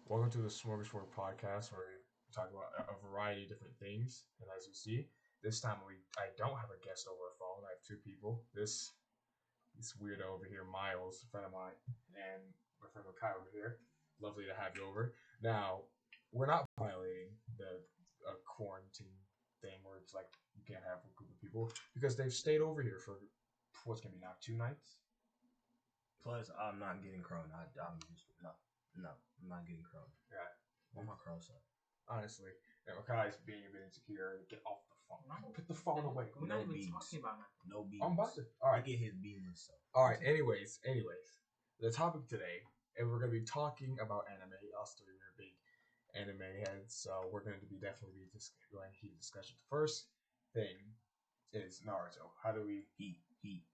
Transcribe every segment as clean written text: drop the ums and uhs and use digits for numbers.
Welcome to the Smorgasbord Podcast, where we talk about a variety of different things. And as you see, this time I don't have a guest over a phone. I have two people. This weirdo over here, Miles, a friend of mine, and my friend Kai over here. Lovely to have you over. Now, we're not violating the quarantine thing where it's like you can't have a group of people because they've stayed over here for what's gonna be now 2 nights. Plus, I'm not getting Corona. I'm just no, I'm not getting Corona. Yeah, Where my Corona at? honestly, Kai's being a bit insecure. Get off the phone. Put the phone away. We're not even talking about that. No beans. I'm about to. All right. Get his beans. All right. Anyways, the topic today, and we're gonna be talking about anime. Us three are big anime heads, so we're going to be definitely going to keep discussion. The first thing is Naruto. How do we? He.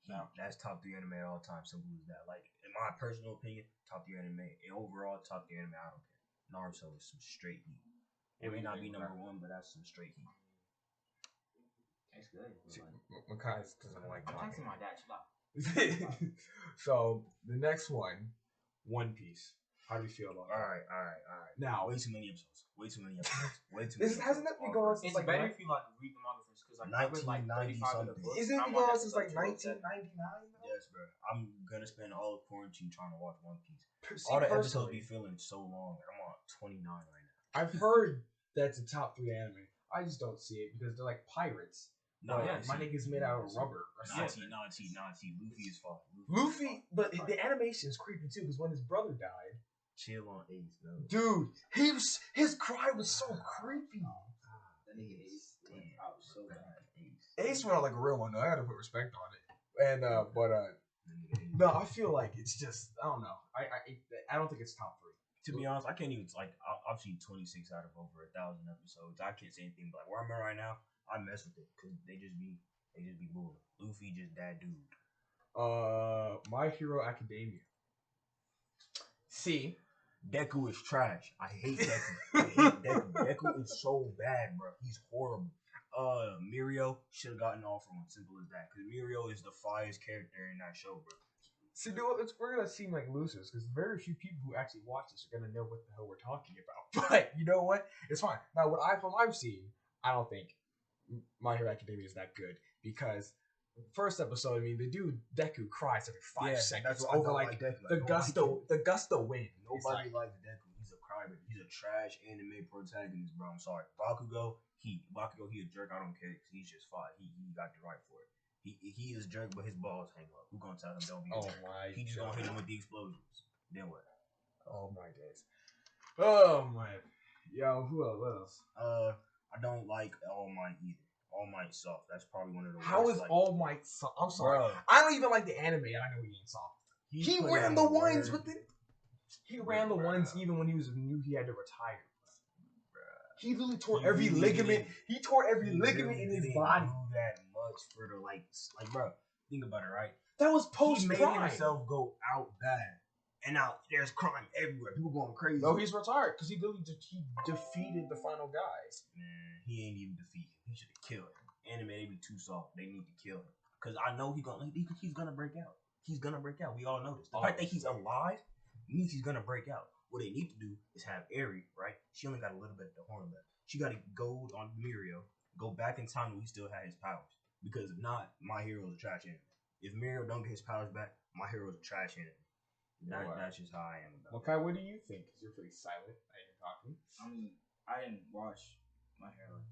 No. That's top 3 anime at all time. Simple as that. Like in my personal opinion, top 3 anime. And overall, top 3 anime. I don't care. Naruto is some straight heat. It may not be number 1, but that's some straight heat. That's good. Makai doesn't like I'm talking. texting my dad. Chill out. So the next one, One Piece. How do you feel about All that? right. Now, Way too many episodes. hasn't that been going on since It's like better if you like read the manga first, because like I read like 35 of the books. Isn't it I'm been on going on since episode like 12. 1999? Yes, bro. I'm gonna spend all of quarantine trying to watch One Piece. See, All the episodes personally, be feeling so long. I'm on 29 right now. I've heard that's a top 3 anime. I just don't see it because they're like pirates. No, But yeah, my nigga's made out of rubber or something. Naughty. Luffy is fine. Luffy, but the animation is creepy too because when his brother died, Chill on Ace, though. dude, his cry was so creepy. That nigga Ace. Damn, I was so bad. Ace went out like a real one though. I gotta put respect on it. And no, I feel like it's just I don't know. I don't think it's top 3. To be honest, I can't even I've seen 26 out of over 1,000 episodes. I can't say anything, but like where I'm at right now, I mess with it because they just be moving. Luffy just that dude. My Hero Academia. See, Deku is trash. I hate Deku. Deku is so bad, bro. He's horrible. Mirio should have gotten off from one. Simple as that. Because Mirio is the fiest character in that show, bro. see, we're gonna seem like losers because very few people who actually watch this are gonna know what the hell we're talking about. But you know what? It's fine. Now, from I've seen, I don't think My Hero Academia is that good because first episode, I mean, the dude Deku cries every 5 seconds over like the gusto wind. Nobody likes Deku. He's a crybaby. He's a trash anime protagonist, bro. I'm sorry. Bakugo, he a jerk. I don't care because he's just fine. He got the right for it. He is a jerk, but his balls hang up. Who gonna tell him don't be a jerk? He just gonna hit him with the explosions. Then what? Oh my days. Oh my. Yo, who else? What else? I don't like All Might either. All Might soft. That's probably one of the worst. How is All Might soft? I'm sorry. Bro. I don't even like the anime, and I know he ain't soft. He ran the ones with it. He ran the ones even when he knew he had to retire. He literally tore every ligament. He tore every ligament in his body. Do that much for the like, bro. Think about it, right? That was post He made prime. himself go out bad, and now there's crime everywhere. People going crazy. No, he's retired because he defeated the final guys. Man, he ain't even defeated. He should have killed him. Anime, they be too soft. They need to kill him. Cause I know he's gonna break out. He's gonna break out. We all know this. The fact that he's alive means he's gonna break out. What they need to do is have Eri, right? She only got a little bit of the horn left. She got to go on Mirio, go back in time when he still had his powers. Because if not, My Hero is a trash enemy. If Mirio don't get his powers back, My Hero is a trash enemy. That's just how I am about it. Okay, what do you think? Because you're pretty silent. I ain't talking. I mean, I didn't watch my hair like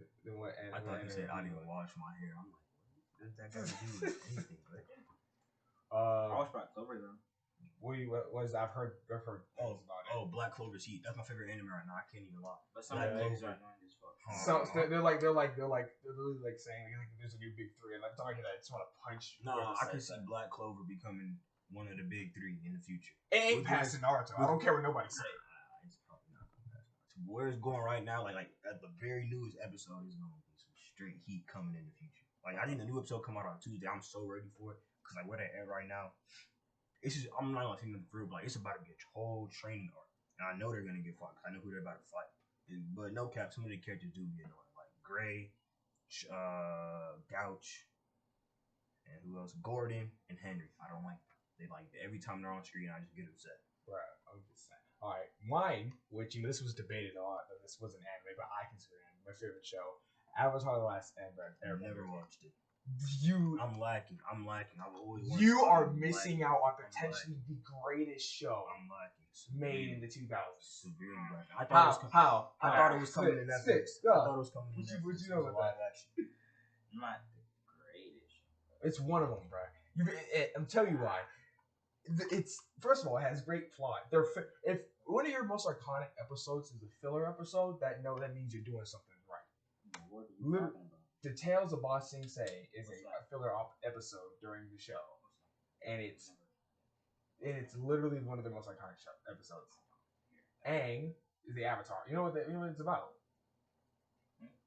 that. Then what? I thought you said I didn't wash my hair. I'm like, what does that got to do with anything? But I watched Black Clover though. What is that? I've heard things about it. Oh, Black Clover's Heat. That's my favorite anime right now. I can't even lie. But some Black of the names Clover. are annoying as fuck. So they're literally like saying like, there's a new big 3, and I'm talking that I just want to punch. No, whoever I can says see that. Black Clover becoming one of the big 3 in the future. It ain't passing Naruto. I don't care what nobody say. It's probably not gonna pass. Where it's going right now, like at the very newest episode, is gonna be some straight heat coming in the future. Like I think the new episode come out on Tuesday. I'm so ready for it because like where they're at right now, it's just I'm not gonna take them through. But like it's about to be a whole training arc, and I know they're gonna get fought. I know who they're about to fight. But no cap, some of the characters do be annoying, like Gray, Gouch, and who else? Gordon and Henry. I don't like them. They like every time they're on screen, I just get upset. Right, I'm just saying. All right, Mine, which this was debated a lot, but this wasn't anime, but I consider it anime, my favorite show, Avatar: The Last Airbender. I've never watched it. I'm lacking. I've always watched You it. are missing out on potentially the greatest show I'm lacking. made in the 2000s. Severely lacking. I thought it was coming to Netflix. Six. I thought it was coming to Netflix. What you know about live that? action. Not the greatest. It's one of them, bro. I'm telling you why. It's first of all, it has great plot. If one of your most iconic episodes is a filler episode, that means you're doing something right. What are you talking about? The Tales of Ba Sing Se is a filler episode during the show, and it's literally one of the most iconic episodes. Aang is the Avatar. You know what it's about?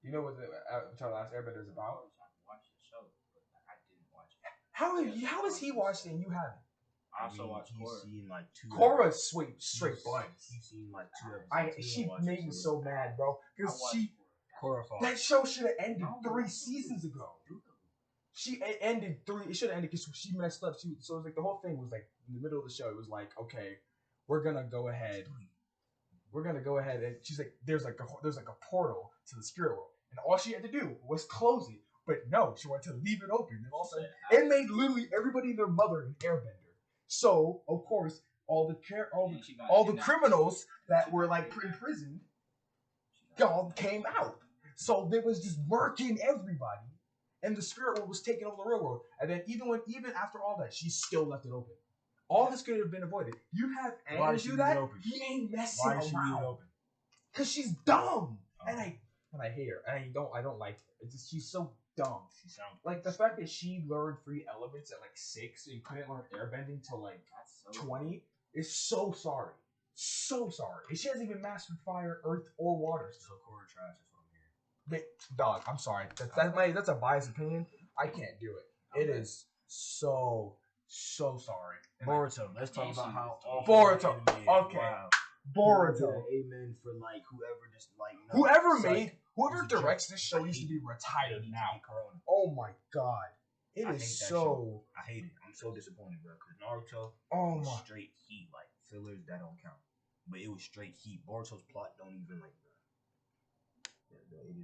You know what the Avatar: The Last Airbender is about? I watched the show, but I didn't watch it. How has he watched it and you haven't? I also watched He's Korra. seen like 2. Korra's straight buns. He's seen like 2 episodes. She made me so mad, bro, because Korra. that show should have ended 3 seasons ago. It ended 3. It should have ended because she messed up. So it was like the whole thing was like in the middle of the show. It was like, okay, we're gonna go ahead, and she's like, there's like a portal to the spirit world, and all she had to do was close it. But no, she wanted to leave it open, and all of a sudden, it made literally everybody and their mother an airbender. So of course, all the criminals that were like imprisoned, all came out. So they was just murking everybody, and the spirit world was taking over the real world. And then even after all that, she still left it open. All this could have been avoided. You have Anne do that. He ain't messing around. Why did she leave it open? Cause she's dumb, and I hate her. And I don't like her. It's just, she's so dumb. She sounds like the fact that she learned 3 elements at like 6, so you couldn't learn airbending till like 20 is so sorry. So sorry. And she hasn't even mastered fire, earth, or water. So Korra trash is what I'm hearing. Dog, I'm sorry. That's a biased opinion. I can't do it. It is so sorry. Boruto. Let's talk about how Boruto. Okay. Wow. Boruto. Amen for like whoever just like whoever directs this show needs to be retired now. Oh my god. It is so. I hate it. I'm so disappointed, bro. Because Naruto was straight heat, like fillers that don't count. But it was straight heat. Boruto's plot don't even like,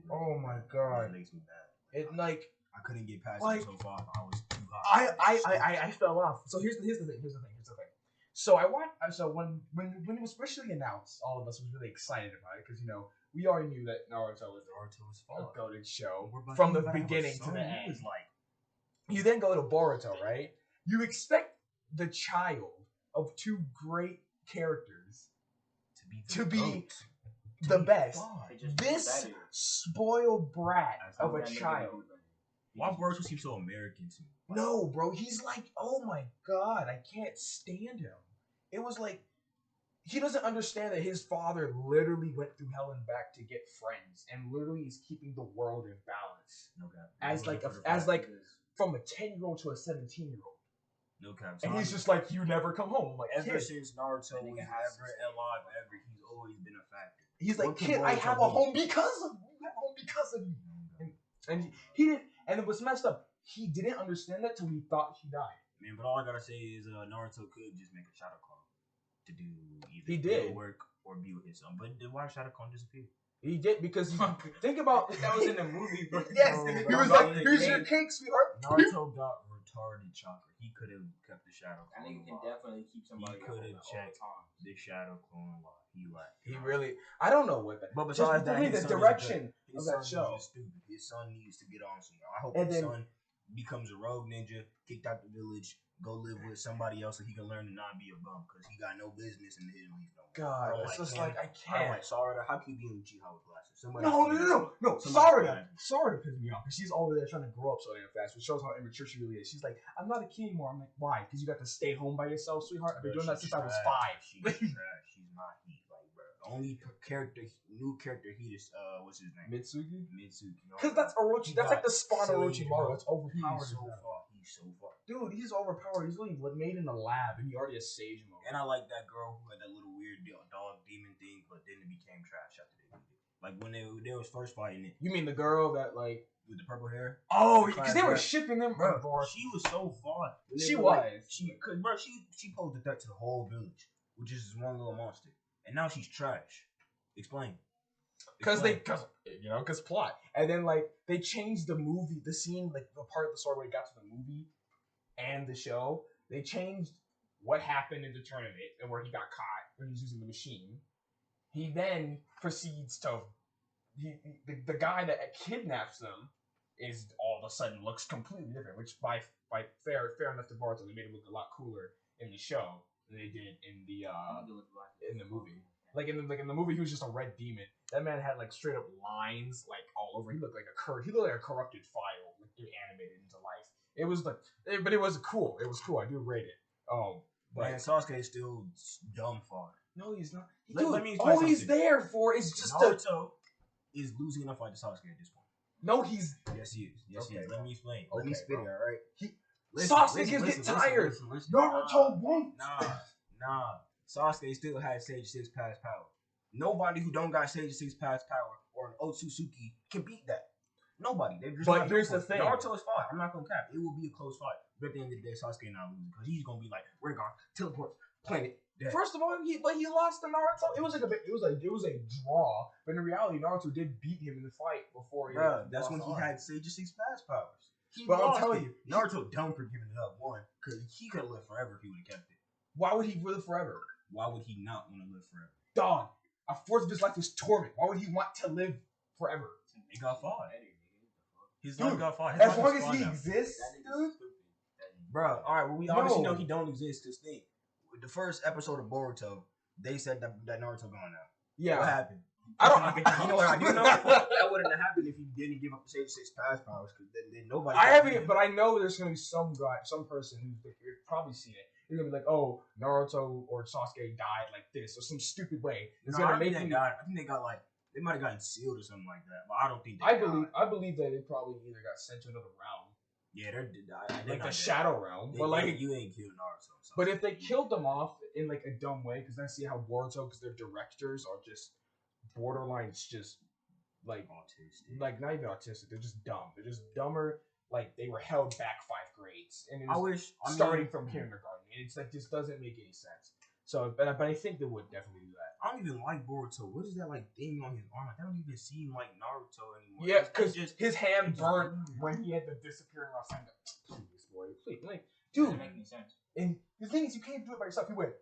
bro. Oh my god. It makes me mad. It like I couldn't get past it so far. I was too hot. I fell off. So here's the thing. So when it was especially announced, all of us was really excited about it because we already knew that Naruto was a goated show from the beginning to the end. You then go to Boruto, right? You expect the child of 2 great characters to be the best. This spoiled brat of a child. Why Boruto seems so American to me? No, bro, he's like, oh my god, I can't stand him. It was like, he doesn't understand that his father literally went through hell and back to get friends, and literally is keeping the world in balance. As from a 10-year-old to a 17-year-old. No cap. And he's just like, you never come home. Like, ever since Naruto was ever alive, he's always been a factor. He's like, kid, I have a home because of you. I have a home because of you. And he didn't. And it was messed up. He didn't understand that till he thought he died. Man, but all I gotta say is Naruto could just make a shadow clone to do either work or be with his son. But why did Shadow Clone disappear? He did because think about that was in the movie. Bro. Yes, he was like, "Here's your cake, sweetheart." Naruto got retarded chakra. He could have kept the Shadow Clone. I think he can definitely keep somebody. He could have checked the Shadow Clone while he left. He really. I don't know what that. But besides that, the direction of that show. Stupid. His son needs to get on somewhere. I hope his son becomes a rogue ninja, kicked out the village, go live with somebody else so he can learn to not be a bum because he got no business in the Hidden Leaf. God, it's just like I can't. I'm like, Sarada, how can you be in Uchiha with glasses? No. Sarada pisses me off because she's over there trying to grow up so damn fast, which shows how immature she really is. She's like, I'm not a kid anymore. I'm like, why? Because you got to stay home by yourself, sweetheart. I've been doing that since I was 5. She's trash. She's not heat, like, bro. The only new character heat is what's his name? Mitsuki. Because that's Orochi. That's like the spawn Orochimaru. It's overpowered. He's so far. Dude, he's overpowered. He's really made in a lab, and he already has sage mode. And I like that girl who had that little weird dog demon thing, but then it became trash after they beat it. Like when they was first fighting it. You mean the girl that like with the purple hair? Oh, because they were shipping them, bro. She was so fun. She was. She posed a threat to the whole village, which is one little monster. and now she's trash. Explain. Because plot. And then like they changed the movie, the scene, like the part of the story where it got to the movie and the show. They changed what happened in the tournament and where he got caught when he was using the machine. He then proceeds to the guy that kidnaps them is all of a sudden looks completely different, which by fair enough to Boruto, they made him look a lot cooler in the show than they did in the movie. Like in the movie, he was just a red demon. That man had like straight up lines like all over. He looked like a corrupted file, like animated into life. It was like, but it was cool. It was cool. I do rate it. But man, Sasuke is still dumb far. no, he's not. Let me explain all he's something. there for is just Naruto is losing enough fight to Sasuke at this point. No, he's. Yes, he is. Yes, he Okay, is. Let me explain. okay, Let me spit it, bro. all right? Sasuke is getting tired. Naruto won't. Nah. Sasuke still has Sage 6 past power. Nobody who don't got Sage 6 past power or an Otsutsuki can beat that. Nobody. They're just But not here's built the for it. thing. Naruto is fine. I'm not gonna cap. It will be a close fight. But at the end of the day, Sasuke not losing because he's gonna be like, we're gonna teleport planet. Dead. First of all, he lost to Naruto. It was a draw, but in reality, Naruto did beat him in the fight before. Bruh, that's when he had Sage 6 past powers. But I'm telling you, Naruto dumb for giving it up. One, because he could have lived forever if he would have kept it. why would he live forever? Why would he not want to live forever? Dog, a fourth of his life was torment. Why would he want to live forever? He got fought. His Dude, life got fought. As long as he exists, dude. Bro, all right. Well, we obviously know he don't exist because the first episode of Boruto, they said that Naruto gone now. Yeah. What happened? I don't. You know what I do know? That wouldn't have happened if he didn't give up the Sage 6 past powers because then nobody. I haven't, but I know there's gonna be some person who's you've probably seen it. He's gonna be like, "Oh, Naruto or Sasuke died like this or some stupid way." It's gonna make me. I think they got like they might have gotten sealed or something like that, but I don't think. I believe that it probably either got sent to another realm. Yeah, they're like the Shadow Realm. But like you ain't killed Naruto. But if they killed them off in like a dumb way, because I see how Boruto, because their directors are just borderline, just like autistic. Like not even autistic. They're just dumb. They're just dumber. Like they were held back 5 grades, and it was starting from kindergarten. And it's like just doesn't make any sense. So, but I think they would definitely do that. I don't even like Boruto. What is that like thing on his arm? Like, that don't even seem like Naruto anymore. Yeah, because his hand burned when he had the disappearing off hand. Please, boy, please, like, dude. Doesn't make any sense. And the thing is, you can't do it by yourself. He went,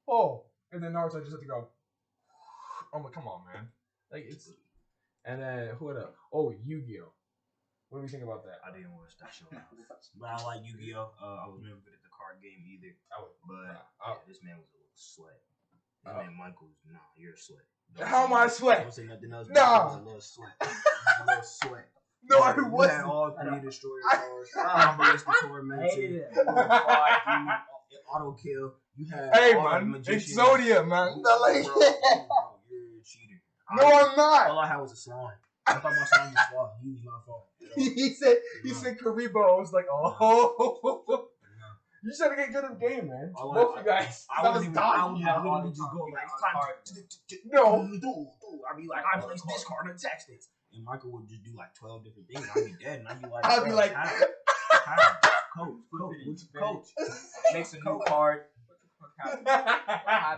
oh, and then Naruto just had to go. I'm like, come on, man. Like it's. And then who else? Oh, Yu-Gi-Oh. What do we think about that? I didn't watch that show, but I like Yu-Gi-Oh. I was never good at the card game either. This man was a little sweat. His name Michael's. Nah, you're a sweat. How am I a sweat? Don't say nothing else. Nah. A little sweat. A little sweat. No, I wasn't. You had all 3 destroyer cards. Obelisk the Tormented. Auto kill. You had Exodia, man. Bro, you're a cheater. No, I'm not. All I had was a slime. I thought my slime was flawed. He was not flawed. he said Karibo. I was like, oh. You should get good at the game, man. Both you guys. I was literally just go like, no, I'd be like, I placed this card and text it. And Michael would just do like 12 different things. I'd be dead, and I'd be like, how? Coach. Makes a new card.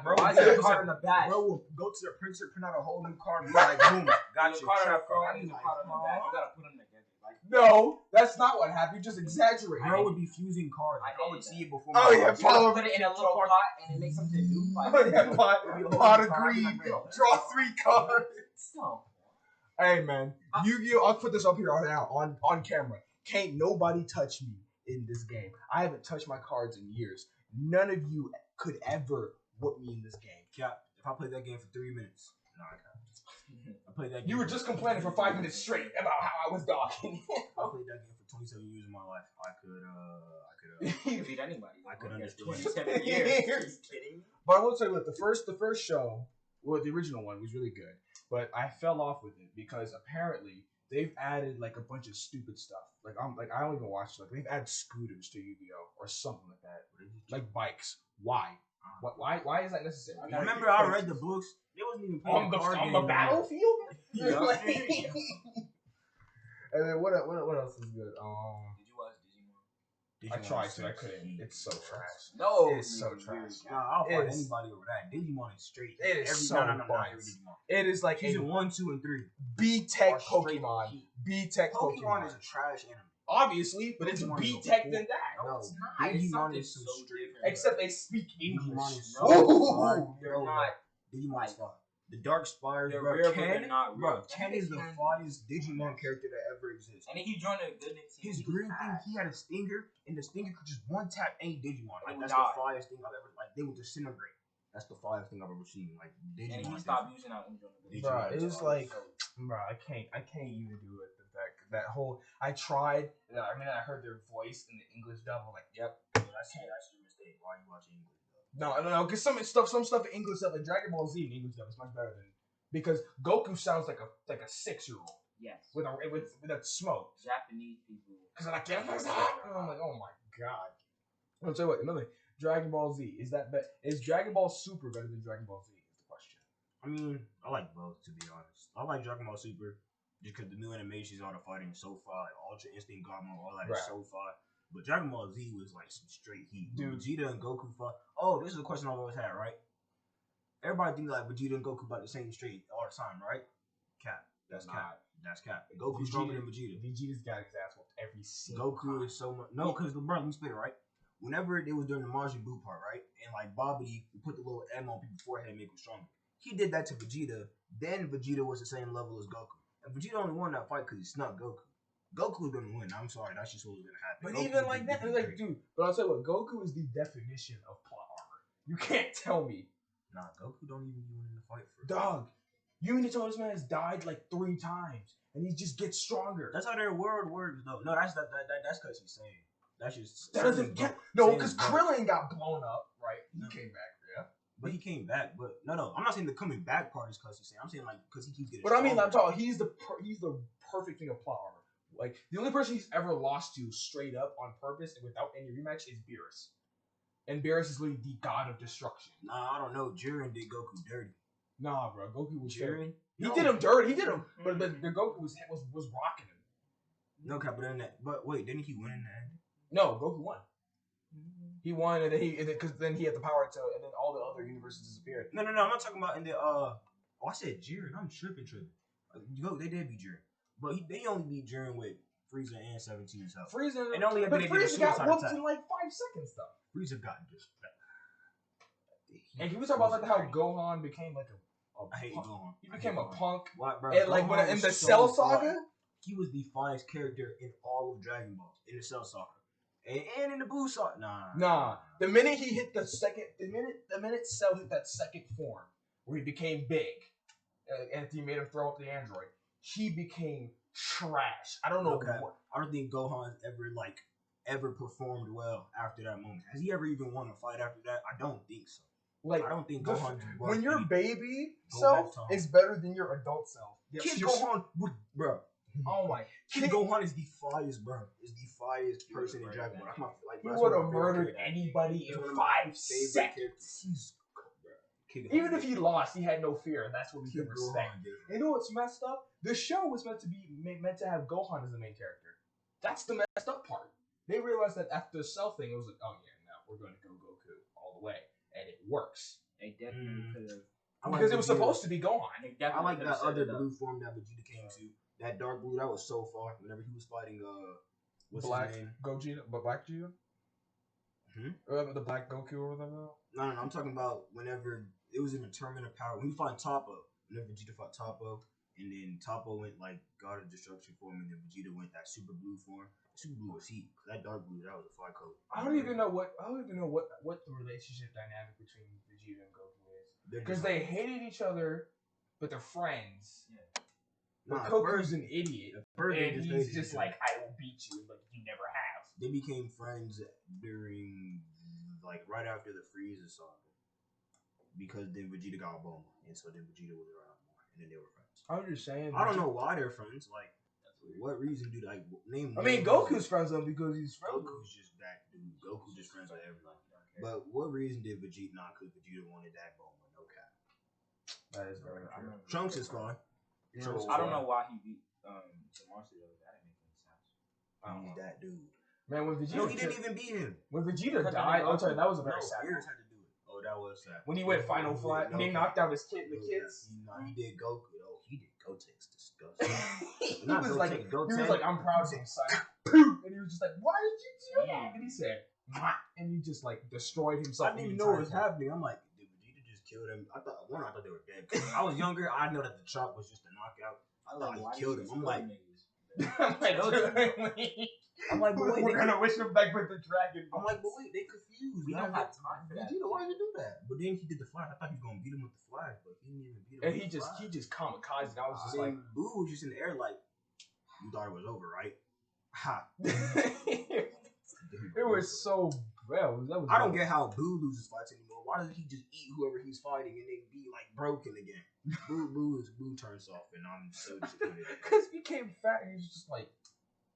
Bro, I said card in the back. Bro will go to the printer, print out a whole new card, and be like, boom, got your trap card. You gotta put them together. No, that's not what happened. You just exaggerated. Bro would be fusing cards. I would see it before. Oh yeah, put it in a little pot and it makes something new. Oh yeah, pot of greed. Draw 3 cards. No. Hey man, Yu-Gi-Oh! I'll put this up here on camera. Can't nobody touch me in this game. I haven't touched my cards in years. None of you could ever whoop me in this game. Cap, if I played that game for 3 minutes, no, I can't. I played that game. You were just complaining for 5 minutes straight about how I was dogging. I played that game for 27 years of my life. I could beat anybody. I could understand. 27 years. Kidding? But I will tell you what, the first show, well, the original one was really good. But I fell off with it because apparently they've added like a bunch of stupid stuff. Like I don't even watch it. Like they've added scooters to Yu-Gi-Oh! Or something like that. Like bikes. Why? Why is that necessary? Remember, I read the books. They wasn't even playing on the battlefield. Yeah. And then what else is good? Did you watch Digimon? I tried to. I couldn't. It's so trash. No, It's so trash. Nah, I'll fight anybody over that. Digimon is straight. It is so not every biased. Digimon. It is like Season 1, 2, and 3. B-Tech are straight Pokemon. heat. B-Tech Pokemon Pokemon. is a trash anime. Obviously, but it's Pokemon is B-Tech a than that. No, it's not. Digimon It's something is some so straight. different. Except they speak Digimon English. is so Ooh, They're not. Digimon is fun. The Dark Spires, They're bro. real, but Ken, they're not real. bro. Ken is the finest Digimon character that ever exists. And then he joined a good team. His green thing, he had a stinger, and the stinger could just one tap any Digimon. Like would that's die. the finest thing I've ever. Like they would disintegrate. That's the finest thing I've ever seen. Like Digimon. And he stopped using that when he joined the Bro, Digimon it is was like, bro, I can't even do it. That whole, I tried. I mean, I heard their voice in the English dub. I'm like, yep. That's your mistake. Why are you watching English? No, because some stuff in English dub, like Dragon Ball Z in English dub is much better than, because Goku sounds like a 6-year-old Yes. with a smoke. Japanese people. Because I'm like, oh my god. I'll tell you what, another thing, Dragon Ball Z is Dragon Ball Super better than Dragon Ball Z? Is the question. I mean, I like both, to be honest. I like Dragon Ball Super because the new animations, all the fighting is so far. Like Ultra Instinct Gohan, all that is so far. But Dragon Ball Z was like some straight heat. Dude, Vegeta and Goku fought. Oh, this is a question I've always had, right? Everybody thinks like Vegeta and Goku about the same straight all the time, right? Cap. That's cap. That's cap. Goku's stronger than Vegeta. Vegeta's got his ass whooped every single Goku is so much. No, because bro, let me spit it right. Whenever it was during the Majin Buu part, right, and like Babidi put the little M on people's forehead and make them stronger. He did that to Vegeta. Then Vegeta was the same level as Goku, and Vegeta only won that fight because he snuck Goku. Goku was gonna win. I'm sorry, that's just what was gonna happen. But Goku even like that, like, dude. But I'll tell you what, Goku is the definition of plot armor. You can't tell me. Nah, Goku don't even be winning the fight for. Dog, you mean to tell this man has died like 3 times and he just gets stronger? That's how their world works, though. No, that's because he's saying. That's just that doesn't get no, because Krillin got blown up, right? He came back, yeah. But he came back. But no, I'm not saying the coming back part is because he's saying. I'm saying like because he keeps getting. But stronger. I mean, I'm talking. He's the perfect thing of plot armor. Like the only person he's ever lost to straight up on purpose and without any rematch is Beerus. And Beerus is literally the god of destruction. Nah, I don't know. Jiren did Goku dirty. Nah, bro, Goku was Jiren. He did him dirty. He did him, but the Goku was rocking him. No cap, but wait, didn't he win in the end? No, Goku won. He won, and then because then he had the power to, and then all the other universes disappeared. No, I'm not talking about in the Oh, I said Jiren. I'm tripping. They did beat Jiren, but they only beat Jiren with Frieza and 17's help. Frieza, and only but Frieza got whooped in like 5 seconds though. Frieza got just. And can we talk about like how Gohan became like I hate Gohan. He became a punk. What, bro? And like when in the Cell Saga, he was the finest character in all of Dragon Ball in the Cell Saga, and in the Buu Saga. Nah. The minute he hit the minute Cell hit that second form where he became big, and he made him throw up the android, he became trash. I don't know what. I don't think Gohan's ever performed well after that moment. Has he ever even won a fight after that? I don't think so. Like, I don't think Gohan. When your baby self is better than your adult self. Kid Gohan would, bro. Oh my! Kid Gohan is the finest, bro. Is the finest person in Dragon Ball. He would have murdered anybody in 5 seconds. Even if he lost, he had no fear, and that's what we can respect. You know what's messed up? The show was meant to have Gohan as the main character. That's the messed up part. They realized that after the Cell thing, it was like, oh yeah, no, we're going to go Goku all the way, and it works. They definitely could have. Because it was supposed to be Gohan. I like that other blue form that Vegeta came to. That dark blue, that was so far. Whenever he was fighting, what's his name? Gogeta, but Black Gogeta? The Black Goku or whatever? No, I'm talking about whenever it was in a tournament of power. When he fought Toppo, whenever Vegeta fought Toppo, and then Toppo went like God of Destruction form, and then Vegeta went that super blue form. Super blue was heat. That dark blue, that was a fire color. I don't even know what the relationship dynamic between Vegeta and Goku is. Because they hated each other, but they're friends. Yeah. But Goku's an idiot, and he's just like, I will beat you, but you never have. They became friends during, like, right after the Frieza saga. Because then Vegeta got Bulma, and so then Vegeta was around more, and then they were friends. I'm just saying. I don't know why they're friends. Like, what reason do like name? I mean, Goku's friends with him because he's friends. Goku's just that dude. Goku's just friends with everybody. But what reason did Vegeta not? Because Vegeta wanted that Bulma, no cap. That is very true. Trunks is fine. I don't know why he beat Zamasu though. That didn't make any sense. He's that dude. Man, when Vegeta No, he didn't even beat him. when Vegeta Cut the died, nigga I'll off. tell you that was a very No, sad. Beerus had to do it. Oh, that was sad. When he went final flat, when he knocked out his kid, the kids. He did Goku. Oh, he did Gotenks disgusting. he Not was Goten, like, Goten. he was like, I'm proud of you, son. And he was just like, why did you do that? And he said, "Mwah," and he just like destroyed himself. I didn't even know what was happening. I'm like, did Vegeta just kill them? I thought they were dead. 'Cause I was younger. I know that the chop was just a knockout. I thought he killed him. I'm like, I'm like, but wait, we're gonna wish him back with the dragon. I'm like, but wait, they confused. We don't have time for that. Vegeta, why did you do that? But then he did the flash. I thought he was gonna beat him with the flash, but he didn't even beat him. And with he the just flash. kamikazed. I was just Then like, Boo was just in the air like, you thought it was over, right? Ha. it was so well. I don't get how Boo loses fights anymore. Why doesn't he just eat whoever he's fighting and then be like broken again? Boo turns off, and I'm so disappointed. Because he became fat and he's just like,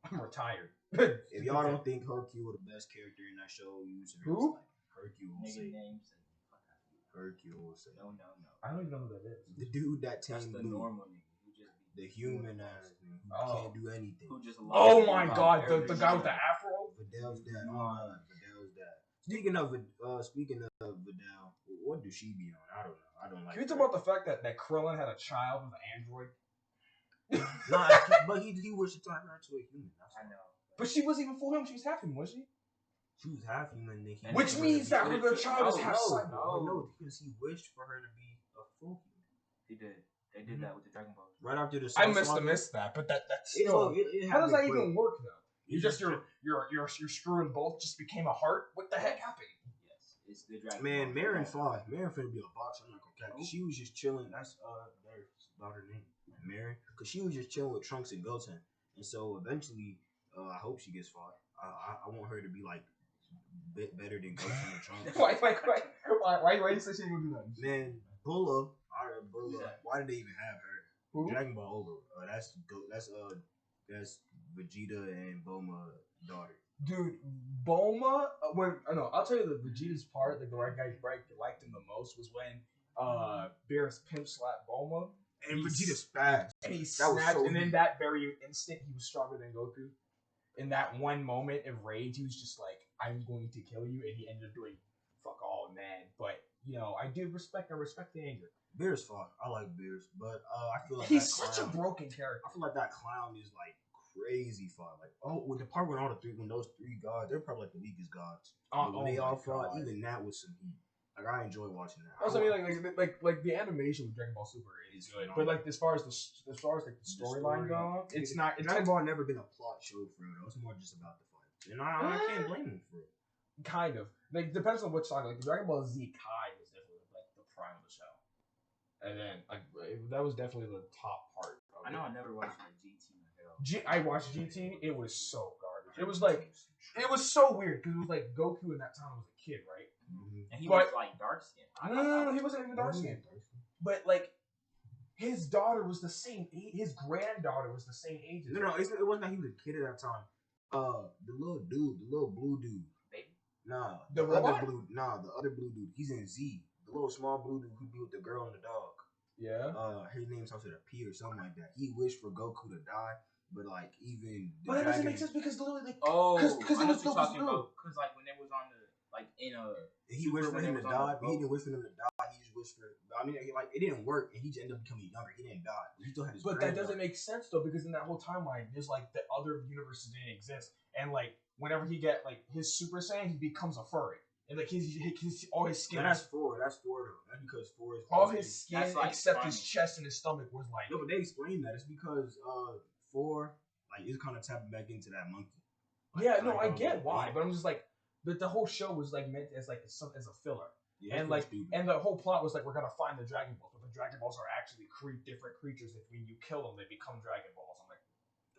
I'm retired. If y'all don't think Hercule was the best character in that show, you should Who? like Hercule. Nigga names and fuck out of here. Hercule. No. I don't even know who that is. The dude that That's tamed the Blue, normal nigga who just the be human ass who Oh. can't do anything. who just Oh loves my about god, the every guy with the shit. afro? Vidal's dad. Oh, Vidal's dad. Speaking of Vidal, what does she be on? I don't know. I don't like. Can we talk her. about the fact that Krillin had a child with an android? Nah, but he wished to turn her into a human. That's I all. know. But she wasn't even full human, she was half human, was she? She was half human. Then he Which wished for her means to that be- her child is No, half no, cyborg. no, because he wished for her to be a full human. He did. They did that with the Dragon Ball. Right after the I Cell must Saga, have missed that, but that's it- still. it How does that happened even quick. work though? You just your screw and bolt just became a heart? What the heck happened? Yes, it's the Dragon Man, Ball. Marin fought. Marin finna be a boxer. I'm not gonna catch. She was just chilling. That's their daughter name, Marin, because she was just chilling with Trunks and Goten, and so eventually, I hope she gets fought. I want her to be like bit better than Goten and Trunks. Why you say she ain't gonna do that? Man, Bulla. Who's that? Why did they even have her? Who? Dragon Ball over. That's Vegeta and Bulma daughter. Dude, Bulma, I'll tell you the Vegeta's part, like the right guy liked him the most was when Beerus pimp slapped Bulma. And He's- Vegeta's fast. And he That was snapped, so and in neat. that very instant, he was stronger than Goku. In that one moment of rage, he was just like, I'm going to kill you, and he ended up doing fuck all, man. But, I respect the anger. Beerus fought. I like Beerus, but I feel like He's that such a clown- broken character. I feel like that clown is like crazy fought. Like, with the part when those three gods, they're probably like the weakest gods. But when they my all fought, God. even that was some heat. Like, I enjoy watching that. Also, I mean, like the animation with Dragon Ball Super is good, but like as far as the storyline goes, it's not. Dragon Ball never been a plot show for it. It's more just about the fights, and I can't blame him for it. Kind of like depends on which saga. Like Dragon Ball Z Kai was definitely like the prime of the show, and then like that was definitely the top part. I know I never watched like GT. I watched GT. It was so garbage. It was so weird because it was like Goku in that time was a kid, right? Mm-hmm. And he But- was like dark skinned. No, he wasn't even dark skinned. But like, his daughter was the same age. His granddaughter was the same age. As No, it wasn't that he was a kid at that time. The little blue dude. Baby? Nah, The robot? the other blue dude. He's in Z. The little small blue dude who be with the girl and the dog. Yeah. His name starts with a P or something like that. He wished for Goku to die, but like even the But that doesn't dragon- make sense because literally, like, Oh, because I it know was what you're talking Goku's about. Because like when they was on the like in a He wished for when him they to was on die, the but he boat. didn't wish for him to die. He just wished for. I mean, like it didn't work, and he just ended up becoming younger. He didn't die. He still had his. But that granddaughter. doesn't make sense though because in that whole timeline, there's like the other universes didn't exist, and like whenever he get like his Super Saiyan, he becomes a furry, and like his all his skin, Yeah, that's four. That's four though. That's because four is all his skin That's like except his funny. chest and his stomach was like. No, but they explained that it's because four like it's kind of tapping back into that monkey. Like, Yeah, no, I like, get why, but I'm just like, but the whole show was like meant as like as a filler. yeah, And it's like, stupid. and the whole plot was like, we're gonna find the Dragon Balls, but the Dragon Balls are actually different creatures. If when you kill them, they become Dragon Balls. I'm like,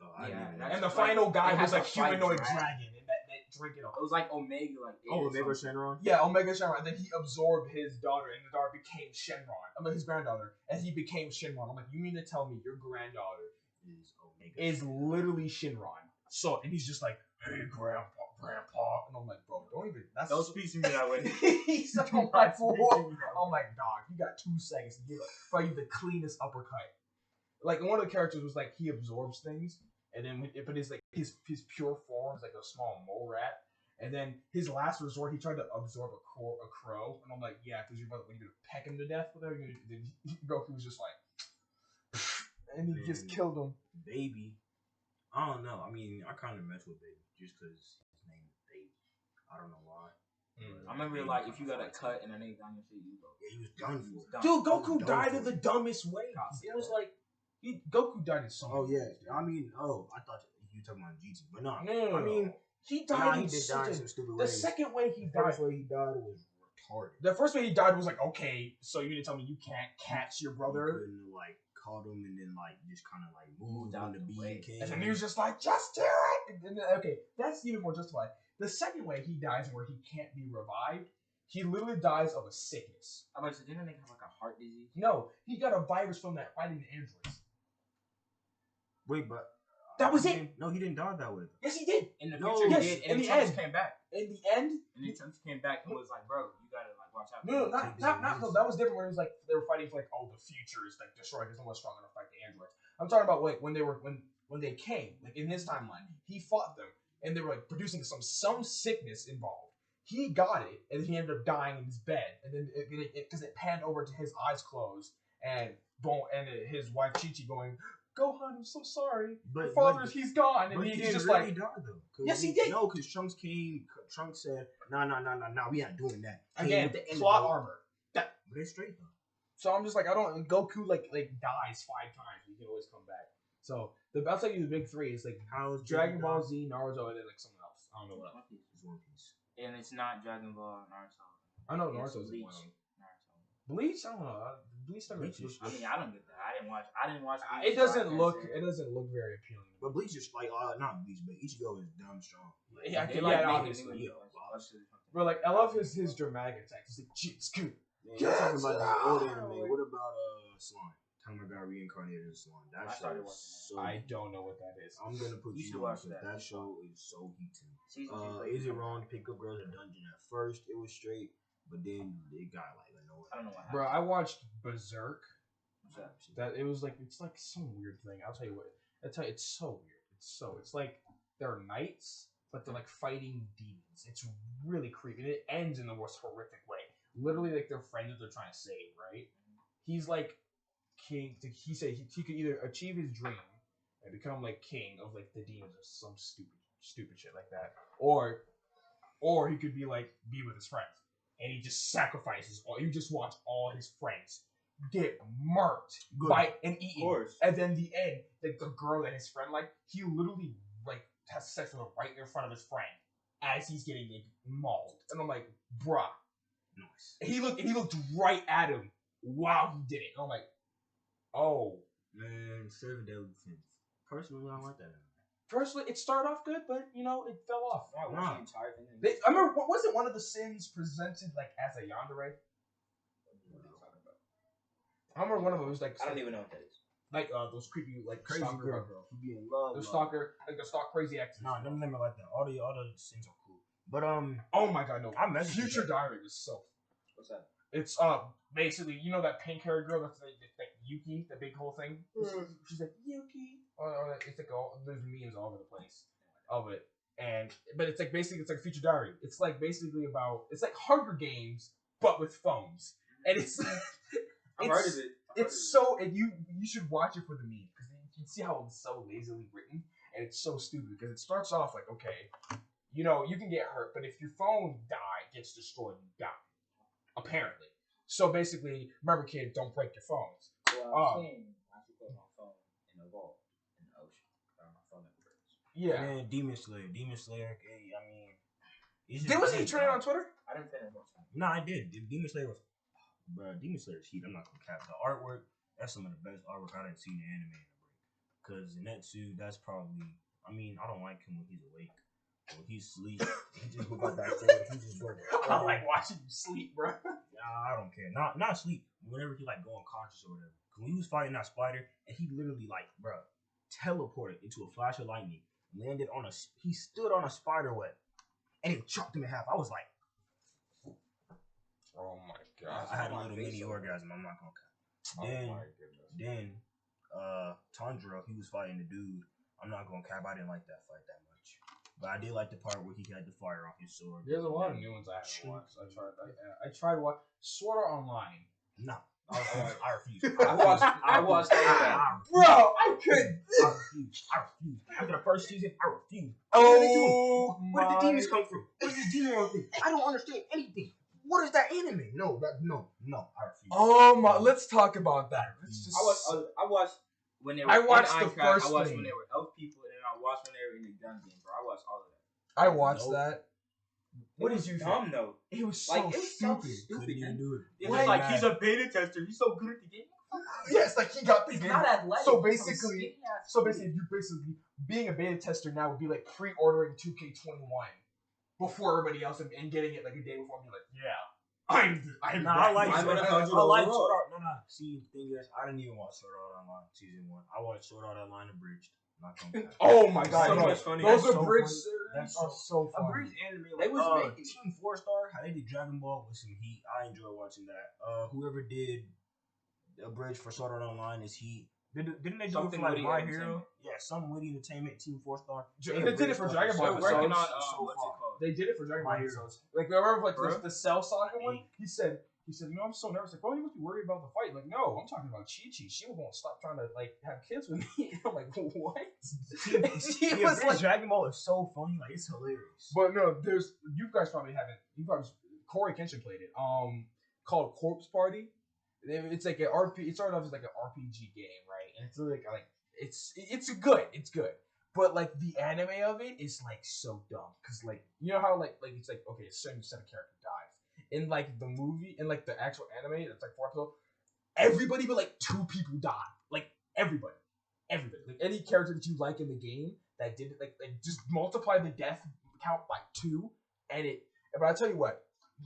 Oh, I didn't Yeah, even that's and the like- final guy they was had like to fight humanoid dragon. dragon, and that drink it all. It was like Omega, like eight Oh, or Omega something. Shenron. Yeah, Omega Shenron. And then he absorbed his daughter, and the daughter became Shenron. I mean, his granddaughter, and he became Shenron. I'm like, you mean to tell me your granddaughter Is Omega is literally Shenron? So, and he's just like, hey, grandpa, and I'm like, bro, don't even. That's Don't speak to me that way. He's like, I'm like, I'm like, dog, you got 2 seconds to give probably the cleanest uppercut. Like one of the characters was like he absorbs things, and then but his like his pure form is like a small mole rat. And then his last resort, he tried to absorb a crow. And I'm like, yeah, because you're going to peck him to death. Whatever you're going to do. Then Goku was just like, and he just killed him. Baby. I don't know. I mean, I kind of mess with Baby just because his name is Baby. I don't know why. I remember like if you got a cut and a name down your shit, you go. Yeah, he was done for. Dude, Goku died in the dumbest way. It was like Goku died in so many ways, dude. I mean, I thought you were talking about GT, but no. No. I mean, he died in some stupid the ways. second way he died. The first way he died was retarded. The first way he died was like, okay, so you didn't tell me you can't catch your brother. You couldn't have, like, caught him and then like just kind of like moved when the beam came. And then he was just like, just do it. And then, okay, that's even more justified. The second way he dies, where he can't be revived, he literally dies of a sickness. I'm like, so didn't they have like a heart disease? No, he got a virus from that fighting the androids. Wait, but that was it. No, he didn't die that way. Yes, he did. In the future, yes, he did. in And the Trunks end. came back. In the end, And then Trunks came back and was like, bro, you gotta like watch out. no, that was different. When it was like they were fighting for like, oh, the future is like destroyed because no one's strong enough to fight the androids. I'm talking about like when they came, like in this timeline, he fought them and they were like producing some sickness involved. He got it and he ended up dying in his bed, and then because it panned over to his eyes closed and his wife Chi-Chi going, Gohan, I'm so sorry. Your father, he's gone, and he's just really like, died, though. Yes, he did. No, because Trunks came. Trunks said, "No, we not doing that." Again, plot armor. But it's straight though. So I'm just like, I don't. Goku like dies 5 times. He can always come back. So I'll tell you the big 3 is like Dragon Ball Z, Naruto, and then like someone else. I don't know what else. It's One Piece. And it's not Dragon Ball, Naruto. I know Naruto's Bleach. one of them. Bleach, I don't know. Bleach I mean, I don't get that. I didn't watch. Bleach, it doesn't look very appealing. But Bleach is like not Bleach, but Ichigo is dumb strong. Yeah, obviously. But like, I love his dramatic attacks. He's like, Jitsuku. You're talking about the old anime. What about Slime? Tama got reincarnated as Slime. That show is so. I don't know what that is. I'm gonna put you on because that show is so heated. Is it wrong to pick up girls in dungeon? At first, it was straight, but then it got like annoying. I don't know what happened. Bro, I watched Berserk. What's that? That it was like it's like some weird thing. I'll tell you what. It's so weird. It's like they're knights, but they're like fighting demons. It's really creepy. And it ends in the most horrific way. Literally, like their friend that they're trying to save, right? He's like king. He said he could either achieve his dream and become like king of like the demons or some stupid shit like that, or he could be with his friends, and he just sacrifices all. You just watch all his friends get marked by and eaten, and then the end, like the girl that his friend he literally has sex with her right in front of his friend as he's getting mauled, and I'm like, bruh. Nice. He looked right at him while he did it. And I'm like, oh man, 7 Deadly Sins. Personally, I don't like that. Personally, it started off good, but it fell off. I watched the entire thing. I remember, wasn't one of the sins presented as a yandere? I remember one of them was I don't even know what that is. Those creepy crazy stalker girl. You be in love. The stalker, the stalk crazy exes. No, none of them are like that. All the sins are cool. But oh my god, no! I messaged Future Diary is so. What's that? It's basically that pink haired girl that's like Yuki, the big whole thing. She's like Yuki. It's like there's memes all over the place of it, but it's basically it's like Future Diary. It's basically it's like Hunger Games but with phones, and it's. I've heard of it. You should watch it for the meme because you can see how it's so lazily written, and it's so stupid because it starts off like, okay, you can get hurt, but if your phone gets destroyed, you die. Apparently. So basically, remember, kid, don't break your phones. Well, I should put my phone in the vault in the ocean. My phone never breaks. Yeah. And then Demon Slayer. I mean, he turn it on Twitter? I didn't finish watching. No, I did. Demon Slayer was. Bro, Demon Slayer's heat. I'm not gonna cap the artwork. That's some of the best artwork I didn't see in the anime in a break. Cause Zenitsu, that's probably. I mean, I don't like him when he's awake. When he's asleep, he just look like that. He just working. I like watching you sleep, bro. I don't care. Not sleep. Whenever he go unconscious or whatever. Cause when he was fighting that spider, and he literally bro, teleported into a flash of lightning, landed on he stood on a spider web, and it chopped him in half. I was like. Oh my god! I had a little mini orgasm. I'm not gonna cut. Then Tanjiro, he was fighting the dude I'm not gonna cap. I didn't like that fight that much, but I did like the part where he had the fire on his sword. There's a lot of new ones I haven't watched. I tried to watch Sword Art Online. No, I refuse. I watched all of that. Bro, I couldn't. I refuse. After the first season, I refuse. Oh, Where did the demons come from? What is this demon world thing? I don't understand anything. What is that anime? No, I refuse. Oh my! Let's talk about that. Let's just. I watched when they were I watched in the Minecraft, first I watched thing. when they were elf people, and then I watched when they were in the gun game, bro. I watched all of that. I watched Nope. that. What did you think? Dumb though. It was so Like it was so stupid. stupid. Couldn't even Man. do it. It Why was like not? he's a beta tester. He's so good at the game. Yes, like he got the He's game. not athletic. So He's some basically, skinny-ass kid. you basically being a beta tester now would be like pre-ordering 2K21 before everybody else and getting it like a day before and be like, yeah, I'm. Nah, I like I'm Sword at Art. 100 I like overall. Sword Art. No. See, the thing is, I didn't even watch Sword Art Online season 1. I watched Sword Art Online abridged. Not gonna Oh my god, So bro. much funny. Those That's are so bridge funny. series That's are so funny. abridged anime. They Like, was making- Team 4-Star, how they did Dragon Ball with some heat. I enjoy watching that. Whoever did abridged for Sword Art Online is Heat. Didn't they do Something it for like Witty My Entertainment. Hero? Yeah, some Witty Entertainment, Team 4-Star. They did it for Dragon Ball They're working on episodes. so what's it far. called? They did it for Dragon Ball My Hero. episodes. Like remember like Bro? the Cell Saga one? He said, you know, I'm so nervous. Like, bro, you must be worried about the fight. Like, no, I'm talking about Chi-Chi. She won't stop trying to like have kids with me. I'm like, what? She Yeah, was like, Dragon Ball is so funny, like it's hilarious. but no, there's you guys probably haven't. You probably Coryxkenshin played it. Called Corpse Party. It's like an RP. It started off as like an RPG game, right? And it's like it's good. It's good. But like the anime of it is like so dumb because like you know how like it's like okay, a certain set of character dies in like the movie in like the actual anime. It's like 4 episodes. Everybody but like 2 people die. Like everybody, like any character that you like in the game that did it, like just multiply the death count by 2, and it. But I tell you what,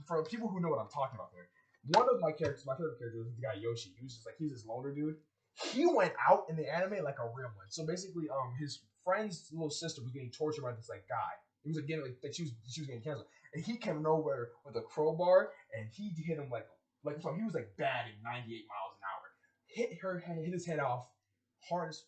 for people who know what I'm talking about there, one of my favorite characters was the guy Yoshi. He was just like he's this loner dude. He went out in the anime like a real one. So basically, his friend's little sister was getting tortured by this like guy. He was like getting like she was getting canceled, and he came nowhere with a crowbar, and he hit him like so he was like batting 98 miles an hour. Hit his head off hard as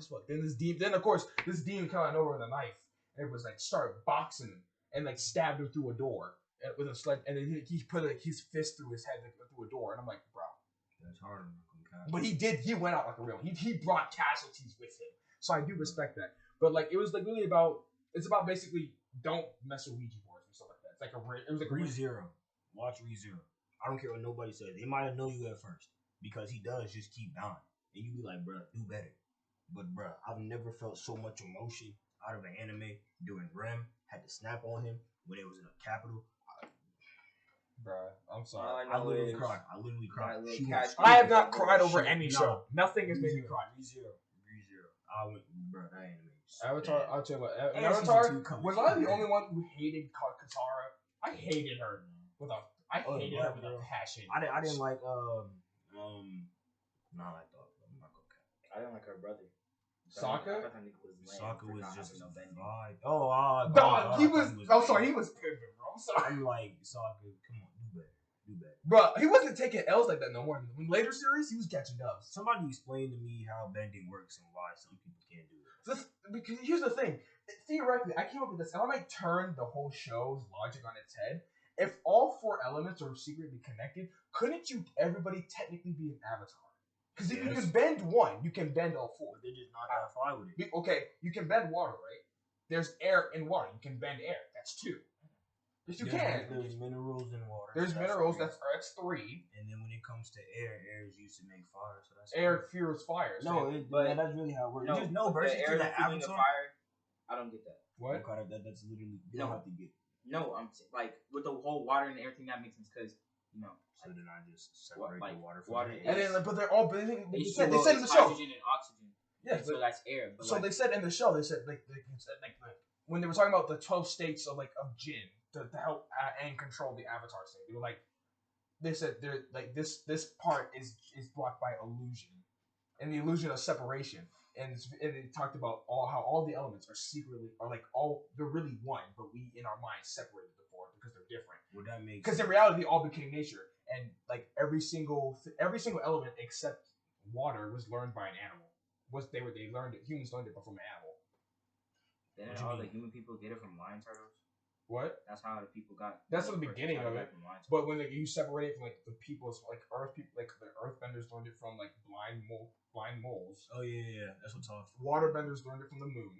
fuck. Then of course this demon came out of nowhere with a knife, and it was like started boxing him and like stabbed him through a door with a sled, and then he put like his fist through his head through a door, and I'm like, bro. That's hard. But he went out like a real one. He brought casualties with him. So I do respect that. But like it was like really it's about basically don't mess with Ouija boards and stuff like that. It's like it was like ReZero. Watch ReZero. I don't care what nobody says. They might have known you at first because he does just keep dying. And you be like, bruh, do better. But bruh, I've never felt so much emotion out of an anime during REM. Had to snap on him when it was in a capital. Bruh, I'm sorry. I literally cried. She was- I have not cried over Shit, any no. show. Nothing has made me ReZero. cry. ReZero. I went, bruh, that anime. is so Avatar, bad. I'll tell you what. And Avatar, season 2 coming. was I the only one who hated Katara? I hated her I hated her with a passion. I didn't like nah, I thought I'm not gonna. I didn't like her brother. Sokka? I thought that nigga was lame Sokka for was not just having no bending. vibe. Oh, Dog, he was. I'm sorry, he was pimping, bro. I'm sorry. I'm like, Sokka, come on, do better. Bro, he wasn't taking L's like that no more. In later series, he was catching dubs. Somebody explain to me how bending works and why some people can't do it. Because here's the thing. Theoretically, I came up with this, and I might turn the whole show's logic on its head. If all 4 elements are secretly connected, couldn't everybody technically be an avatar? Because if you Yes. can bend one, you can bend all 4. But they're just not that far with it. Okay, you can bend water, right? There's air in water. You can bend air. That's 2. Yes, you can. There's minerals in water. There's so minerals. 3. That's 3. And then when it comes to air is used to make fire. So that's Air fuels fire. No, but- that's really how it works. No, There's no but version the to air the feeding the Avatar. fire. I don't get that. What? Okay, that's literally you No. don't have to get. No, I'm like with the whole water and everything that makes sense because So then I just separate like, the water from water the is- And air. then, but they're all. They H2O said in the is show. hydrogen and oxygen. Yeah, So that's air. But so like, they said in the show, they said like when they were talking about the 12 states of Jinn to help and control the Avatar state, they were like, they said they're like this part is blocked by illusion, and the illusion of separation, and they talked about how all the elements are secretly they're really one, but we in our minds separated the 4 because they're different. Would that make Because sense? in reality, they all became nature, and like every single element except water was learned by an animal. Humans learned it from an animal. Didn't all the human people get it from lion turtles? What? That's how the people got. That's the beginning of it. But when you separate it from like the people's like Earth people, like the Earthbenders learned it from like blind moles. Oh yeah, that's what talks. Waterbenders learned it from the moon.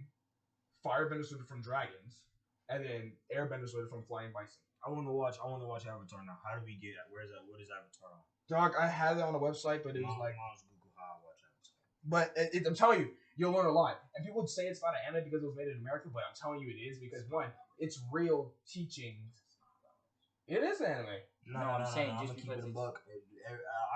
Firebenders learned it from dragons, and then Airbenders learned it from flying bison. I want to watch Avatar now. How do we get it? Where's that? What is Avatar on? Dog, I had it on the website, but it was like. Mom's Google how I watch Avatar. But I'm telling you, you'll learn a lot. And people would say it's not an anime because it was made in America, but I'm telling you it is because one, it's real teachings. It is anime. No, I'm saying just because keep it a buck.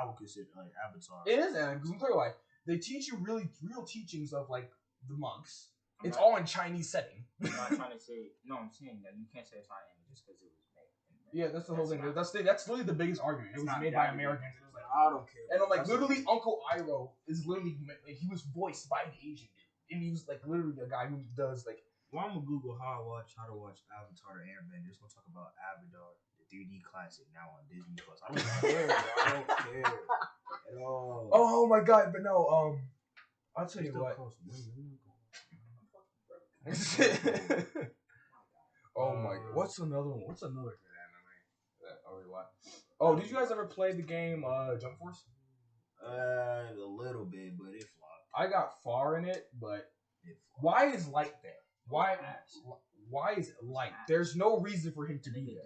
I would consider like Avatar. It is anime because I'm telling you why. They teach you really real teachings of like the monks. It's all in Chinese setting. I'm not trying to say. No, I'm saying that you can't say it's not anime just because it was made. Yeah, that's the whole thing. That's literally the biggest argument. It was made by Americans. It was like, I don't care. And I'm like, literally, Uncle Iroh is literally like, he was voiced by an Asian dude, and he was like literally a guy who does like. Well, I'm gonna Google how to watch Avatar the Airbender. Just gonna talk about Avatar, the 3D classic, now on Disney Plus. I don't care. I don't care at all. Oh my god! But no, I'll tell you what. Oh my god! What's another one? What's another good anime that I really like? Oh, did you guys ever play the game Jump Force? A little bit, but it flopped. I got far in it, but why is Light there? Why is Light? There's no reason for him to be there.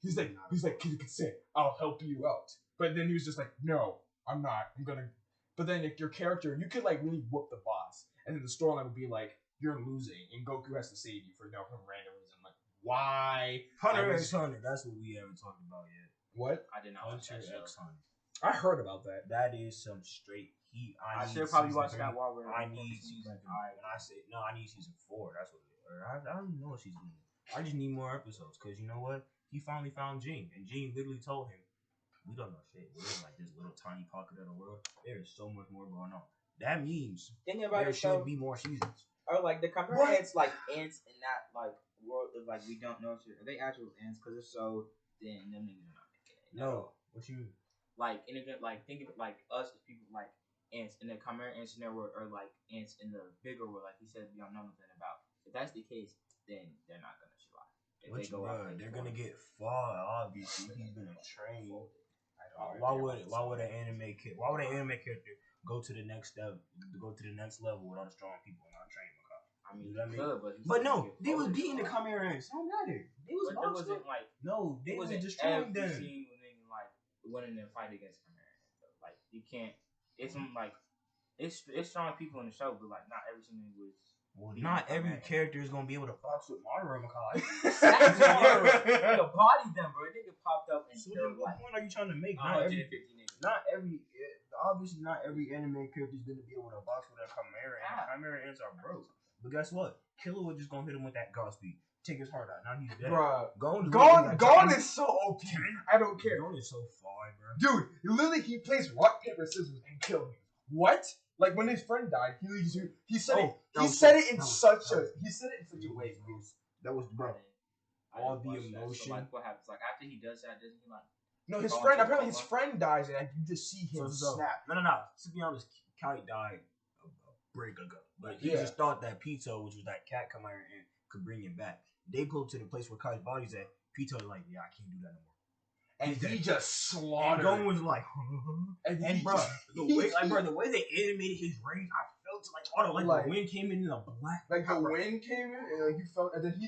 He's like, can you consent? I'll help you out. But then he was just like, no, I'm not. I'm gonna. But then like, your character, you could like really whoop the boss, and then the storyline would be like, you're losing, and Goku has to save you for some random reason. Like, why? Hunter x Hunter. That's what we haven't talked about yet. What? I did not watch that show. X Hunter. I heard about that. That is some straight heat. I should probably watch that while we're. I need season 3. When I say no, I need season 4. That's what. I don't even know what season. I just need more episodes because you know what? He finally found Gene, and Gene literally told him, "We don't know shit. We're in like this little tiny pocket of the world. There is so much more going on. That means there should be more seasons." Or like the Chimera ants, like ants in that like world of like we don't know shit. Are they actual ants? Because if so, then them niggas are not making it. No, what you mean? Like in a, like think of it like us as people like ants in the Chimera ants in their world, or like ants in the bigger world, like he said we don't know nothing about. If that's the case, then they're not gonna survive. If what they go out, they're gonna get far. Obviously, he's gonna train. Why would an anime character go to the next step, go to the next level with all the strong people and not train them? I mean, but no, they was beating the Chimera ants. No matter. They was wasn't like no, they wasn't destroying them. Like winning their fight against Chimera ants. Like you can't. It's like it's strong people in the show, but like not every single was. Well, not every character is gonna be able to box with Madara Makai. Nigga bodied them, bro. Nigga popped up and so what point are you trying to make? Obviously not every anime character is gonna be able to box with a Chimera ant. Chimera ants are broke. But guess what? Killer was just gonna hit him with that Godspeed. Take his heart out. Now he's dead. Bruh. Gone is so OP. I don't care. Gone is so fire, bro. Dude, literally he plays rock, paper, scissors and killed me. What? Like when his friend died, he said it in such a way. That was bro. All the emotion. So, like what happens? Like after he does that, doesn't he like? No, apparently his friend dies and you just see him snap. No. To be honest, Kite died a break ago, but he just thought that Pito, which was that cat Chimera ant, could bring him back. They pulled to the place where Kite's body's at. Pito was like, yeah, I can't do that no more. And he just slaughtered. And Gon was like, and bro, the way they animated his rage, I felt like the wind came in a black. Like the wind came in, and like you felt, and then he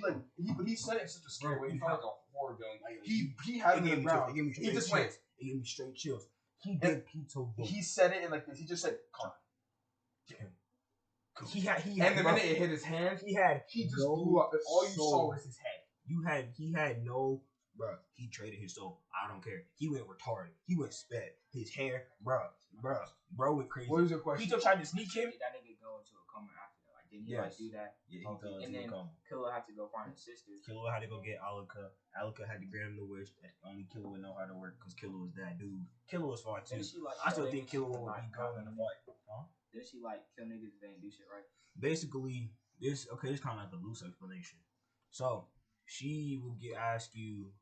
said it in such a scary way. He felt like a horror villain. Like, he had me around. He just went. It gave me straight chills. He did Pito. He said it in like this. He just said, "Come." He had, and the minute it hit his hand, he just blew up. And all you saw was his head. He had no. Bro, he traded his soul. I don't care. He went retarded. He went sped. His hair, bro went crazy. What was your question? He tried to sneak him. Did that nigga go into a coma after that? Like, didn't he like do that? Yeah, he fell into a coma. Killer had to go find his sisters. Killer had to go get Alika. Alika had to grant him the wish. Only Killer would know how to work because Killer was that dude. Killer was fine too. I still think Killer would be gone in the fight. Huh? Didn't she like kill niggas if they didn't do shit right? Basically, this kind of like the loose explanation. So she will ask you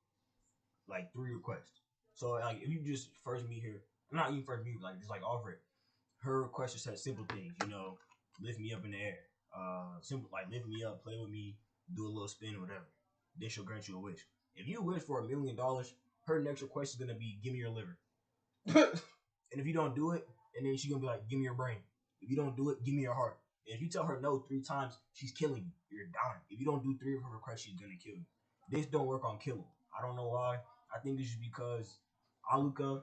like 3 requests. So like if you just first meet her, not even first meet, like just like offer it. Her request is simple things, lift me up in the air. simple like lift me up, play with me, do a little spin, whatever. Then she'll grant you a wish. If you wish for $1 million, her next request is gonna be, give me your liver. And if you don't do it, and then she's gonna be like, give me your brain. If you don't do it, give me your heart. And if you tell her no 3 times, she's killing you. You're dying. If you don't do 3 of her requests, she's gonna kill you. This don't work on Kilo. I don't know why. I think it's just because Aluka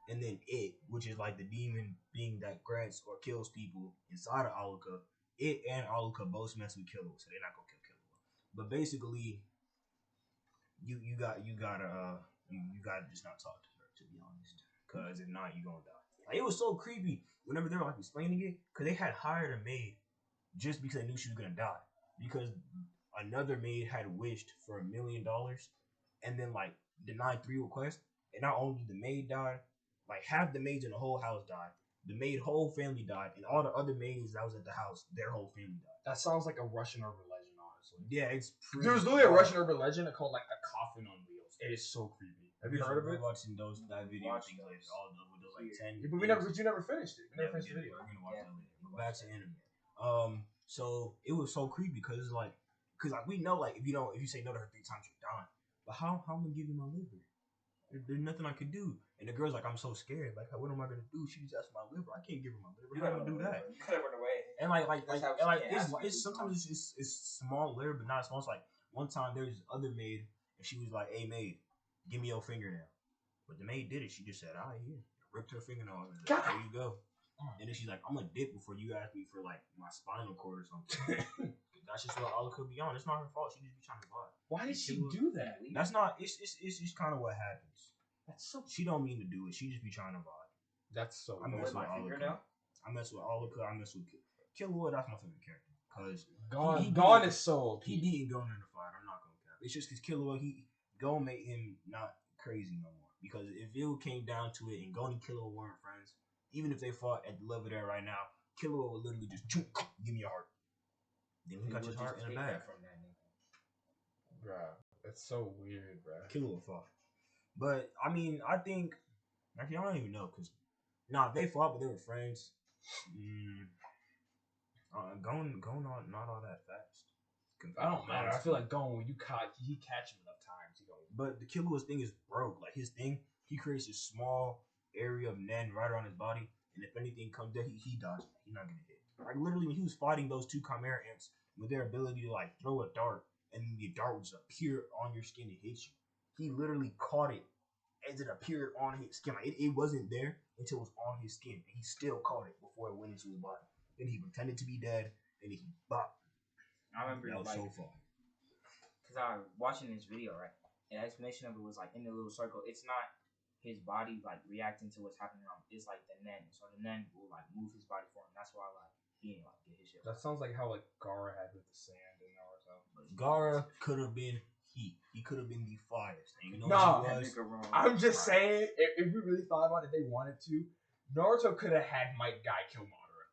and then it, which is like the demon being that grants or kills people inside of Aluka, it and Aluka both mess with Kilo, so they're not gonna kill Kilo. But basically, you gotta just not talk to her, to be honest, because if not, you gonna die. Like, it was so creepy whenever they were like explaining it, because they had hired a maid just because they knew she was gonna die, because another maid had wished for $1 million and then like denied 3 requests, and not only did the maid die, like half the maids in the whole house died. The maid whole family died, and all the other maids that was at the house, their whole family died. That sounds like a Russian urban legend, honestly. Yeah, it's pretty. There's literally a Russian urban legend called like a coffin on wheels. It is so creepy. Have you heard of it? Watching that video, things like all with those like 10. Yeah, but you never finished it. We never finished the video. We're gonna watch that later. Back to anime. So it was so creepy because like we know like if you say no to her 3 times, you're dying. But how am I gonna give you my liver? There's nothing I could do. And the girl's like, I'm so scared. Like, what am I gonna do? She just asked for my liver. I can't give her my liver. How am I gonna do that? You could have run away. And it's sometimes it's small liver, but not small. It's like one time there's this other maid, and she was like, "Hey maid, give me your fingernail." But the maid did it. She just said, "Ah, here," ripped her fingernail. And said, there you go. And then she's like, "I'm gonna dip before you ask me for like my spinal cord or something." That's just what all could be on. It's not her fault. She just be trying to vibe. Why did she do that? That's not. It's just kind of what happens. That's so. She don't mean to do it. She just be trying to vibe. That's so. I mess with Aluka. I mess with Aluka. I mess with Killua. That's my favorite character because Gon is so. He beating Gon in the fight. I'm not gonna cap. It's just because Killua, Gon made him not crazy no more. Because if it came down to it, and Gon and Killua weren't friends, even if they fought at the level they're right now, Killua would literally just give me your heart. Then he got his heart in the bag. Bruh, that's so weird, bruh. Killua fought. But, I mean, I think... Actually, I don't even know, because... they fought, but they were friends. Gon not all that fast. I don't matter. I feel like Gon, when he catch him enough times, he don't... But the Killua's thing is broke. Like, his thing, he creates a small area of Nen right around his body, and if anything comes there, he dodges it. He's not going to hit. Like, literally, when he was fighting those 2 Chimera Imps with their ability to, like, throw a dart, and then the dart would just appear on your skin and hit you. He literally caught it as it appeared on his skin. Like, it wasn't there until it was on his skin. And he still caught it before it went into his body. Then he pretended to be dead, and he bopped. I remember that was like, so fun. Because I was watching this video, right? And the explanation of it was like in the little circle. It's not his body like reacting to what's happening around. It's like the Nen. So the Nen will like move his body for him. That's why like he didn't like get his shit. That sounds like how like Gaara had with the sand and Naruto. Gaara could have been heat. He could have been the fires. And you know what he was? I'm just saying, if we really thought about it, they wanted to, Naruto could have had Might Guy kill Madara.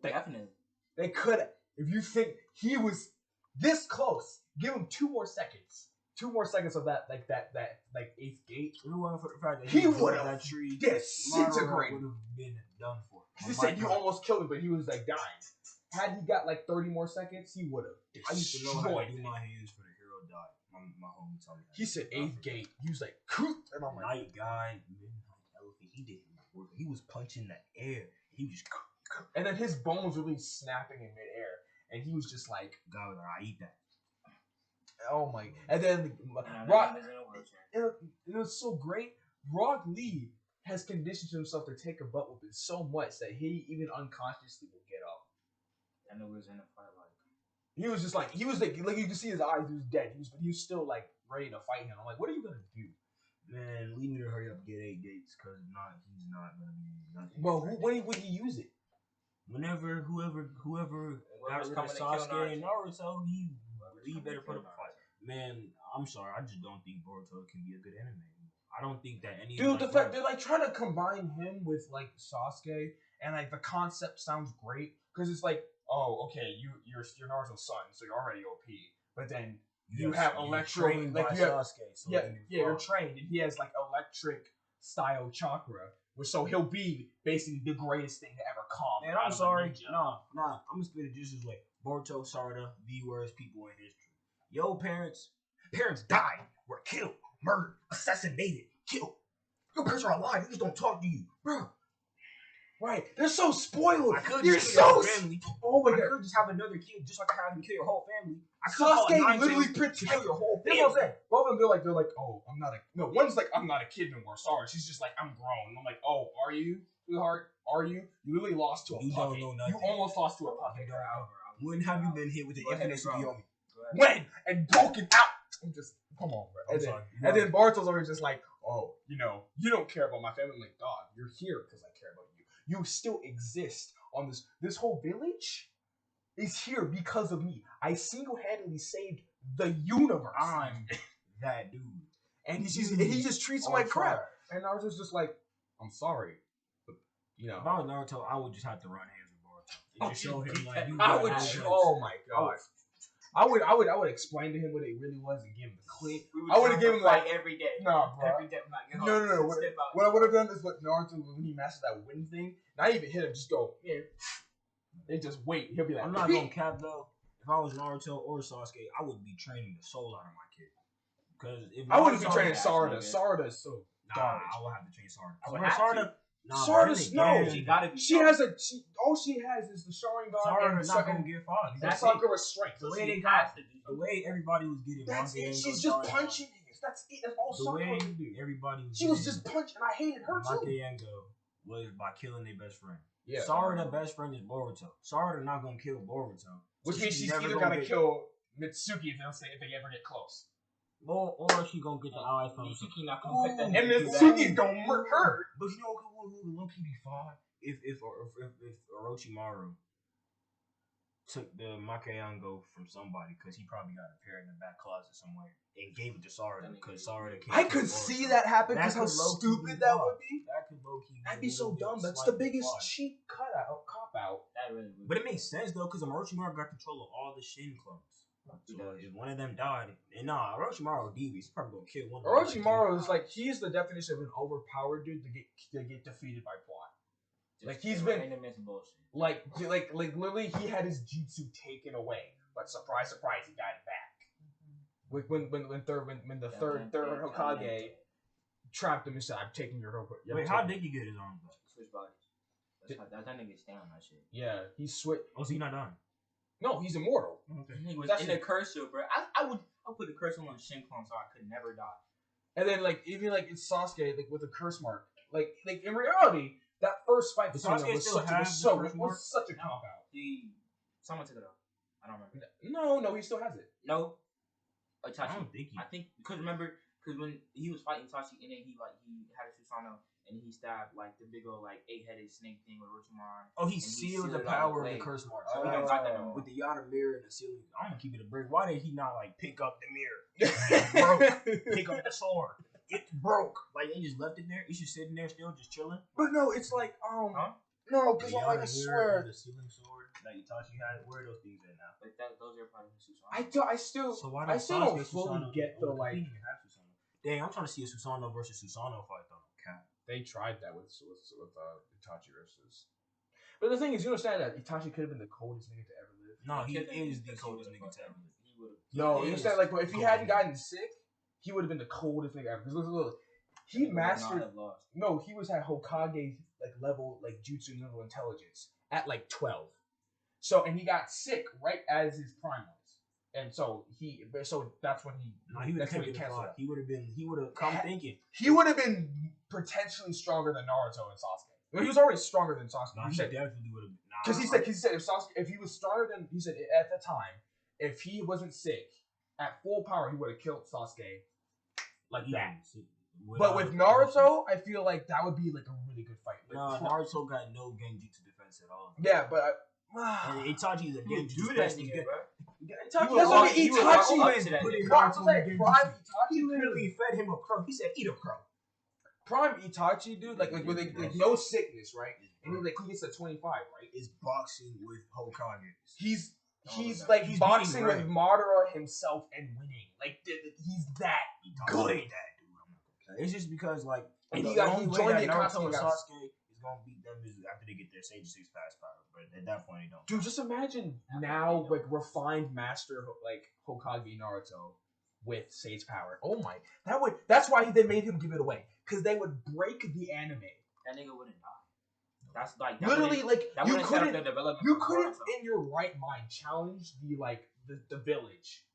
Definitely. They could have. If you think he was this close, give him 2 more seconds. 2 more seconds of that 8th gate. If it wasn't for the fact that he would have that tree disintegrated. Would have been done for. He said you almost killed him, but he was like dying. Had he got like 30 more seconds, he would have. I used to know how to do my hands for the hero die. My homie told me that. He said 8th gate. He was like, and I'm like, Night Guy, Midnight Elephant. He did work. He was punching the air. He was just. And then his bones were really snapping in midair, and he was just like, God was like, I eat that. Oh my! And then Rock. It was so great. Rock Lee has conditioned himself to take a butt whooping so much that he even unconsciously will get up. And it was in a fight like he was just like you could see his eyes. He was dead. He was still like ready to fight him. I'm like, what are you gonna do? Man, leave me to hurry up and get 8 gates, cause he's not gonna be nothing. Well, when would he use it? Whenever whoever got rid of Sasuke and Naruto, he better put up a fight. Man, I'm sorry, I just don't think Boruto can be a good anime. I don't think that any. Dude, the fact they're like trying to combine him with like Sasuke, and like the concept sounds great because it's like, oh, okay, you're Naruto's son, so you're already OP, but then you have electric, like you have, Sasuke, so you're trained, and he has like electric style chakra, so he'll be basically the greatest thing to ever come And I'm sorry. Nah. I'm gonna spit it just this way. Boruto, Sarada, the worst people in history. Your parents died, were killed, murdered, assassinated, killed. Your parents are alive. They just don't talk to you, bro. Right. They're so spoiled. I could You're just kill so your family. Oh my I god. could just have another kid, just like I have him kill your whole family. I could call Sasuke it literally to kill your whole family. That's what I'm saying. Both of them, they're like, oh, I'm not a. No, one's like, I'm not a kid no more. Sorry. She's just like, I'm grown. And I'm like, oh, are you, sweetheart? Are you? You literally lost to a You puppet. don't know nothing. You almost lost to a puppet. When have you been hit with an infinite Tsukiyomi? When? And broken out. I'm just, come on, bro. And then Bartol's always just like, oh, you don't care about my family. I'm like, dog, you're here because I care about you. You still exist on this whole village is here because of me. I single-handedly saved the universe. I'm that dude. And he just treats him like crap. And Naruto's just like, I'm sorry. But, If I was Naruto, I would just have to run hands with Boruto. And just show him like you I would. Oh my god. I would explain to him what it really was and give him the clip. I would have given him like every day. Nah, bro. Every day. Like, No. What I would have done is what Naruto when he masters that wind thing. Not even hit him, just go. Yeah. They just wait. He'll be like, I'm not gonna cap though. If I was Naruto or Sasuke, I would be training the soul out of my kid. Because if I wouldn't be training Sarada. Sarada is so garbage. I would have to train Sarada. I would have to. Sarada's no. She gotta be. All she has is the Sharingan. Sarada's not gonna get fought. That's Sakura's strength. The way they got, the way everybody was getting. That's it. She's just punching niggas. That's it. That's all Sakura could do. Everybody was. She was just punching. I hated her too. Makeyango was by killing their best friend. Yeah. Sarada's best friend is Boruto. Sarada not gonna kill Boruto. Which means she's either gonna kill Mitsuki if they ever get close. Or she gonna get the eye from Mitsuki not gonna put that. And Mitsuki's gonna murk her. But you know who would low key be fine? If Orochimaru took the Makeyango from somebody because he probably got a pair in the back closet somewhere and gave it to Sarada because Sarada can't. I could see that happen because how stupid that would be. That could low key. That'd be so dumb. That's the biggest cheap cop out. That really would. But it makes sense though because Orochimaru got control of all the Shin clones. So if one of them died, and Orochimaru devious, he's probably gonna kill one. Orochimaru is like he's the definition of an overpowered dude to get defeated by plot. Like he's been like literally he had his jutsu taken away, but surprise, he got it back. When the third Hokage trapped him and said, "I'm taking your Hokage." Wait, how did he get his arms back? Switch bodies. That's that nigga's down that shit. Yeah, he switched. Oh, so he not done? No, he's immortal. Okay. He was in the curse shield, bro. I would put the curse on Shin clone so I could never die. And then like even like it's Sasuke like with a curse mark. Like in reality, that first fight between them was such a cop out. Someone took it off. I don't remember. No, he still has it. No, Itachi. I don't think I think because when he was fighting Itachi and then he had a Susanoo and he stabbed like the big old like 8-headed snake thing with Orochimaru. Oh, he sealed the power of the curse mark. So we don't got that no more. With the Yada mirror and the ceiling. I'm gonna keep it a break. Why did he not like pick up the mirror? It broke. Pick up the sword. It broke. Like they just left it there. It's just sitting there still, just chilling. But no, it's like no, because I swear the ceiling sword that Itachi had. Where are those things at now? But those are part of the Susanoo. I still don't fully get the like. Dang, I'm trying to see a Susanoo versus Susanoo fight though. They tried that with Itachi versus. But the thing is, you understand that Itachi could have been the coldest nigga to ever live. No, he is the coldest nigga to ever live. No, you understand? Like, if he hadn't gotten sick, he would have been the coldest nigga ever. Because look, he mastered. No, he was at Hokage like level, like jutsu level intelligence at like 12. So and he got sick right as his prime was. And so that's when he would have come thinking. He would have been potentially stronger than Naruto and Sasuke. Well, he was already stronger than Sasuke. No, he definitely would have been. Because he said if he was stronger than he said at the time, if he wasn't sick at full power, he would have killed Sasuke like that. But with Naruto, I feel like that would be like a really good fight. Like, Naruto got no genjutsu defense at all. Yeah, but Itachi is a genjutsu specialist. Itachi literally fed him a crow. He said, "Eat a crow." Prime Itachi, dude, like with no sickness, right? And he gets a 25, right? Is boxing with Hokage. He's boxing with Madara himself and winning. Like he's that good. It's just because like and he joined the Naruto and Sasuke is gonna beat them is after they get their Sage 6 fast power. But at that point, they don't. Dude, just imagine now, like, refined Master, like, Hokage Naruto with Sage power. Oh my. That's why they made him give it away. Because they would break the anime. That nigga wouldn't die. That's like that literally, like, that you set up the couldn't, development you for couldn't Naruto. in your right mind challenge the village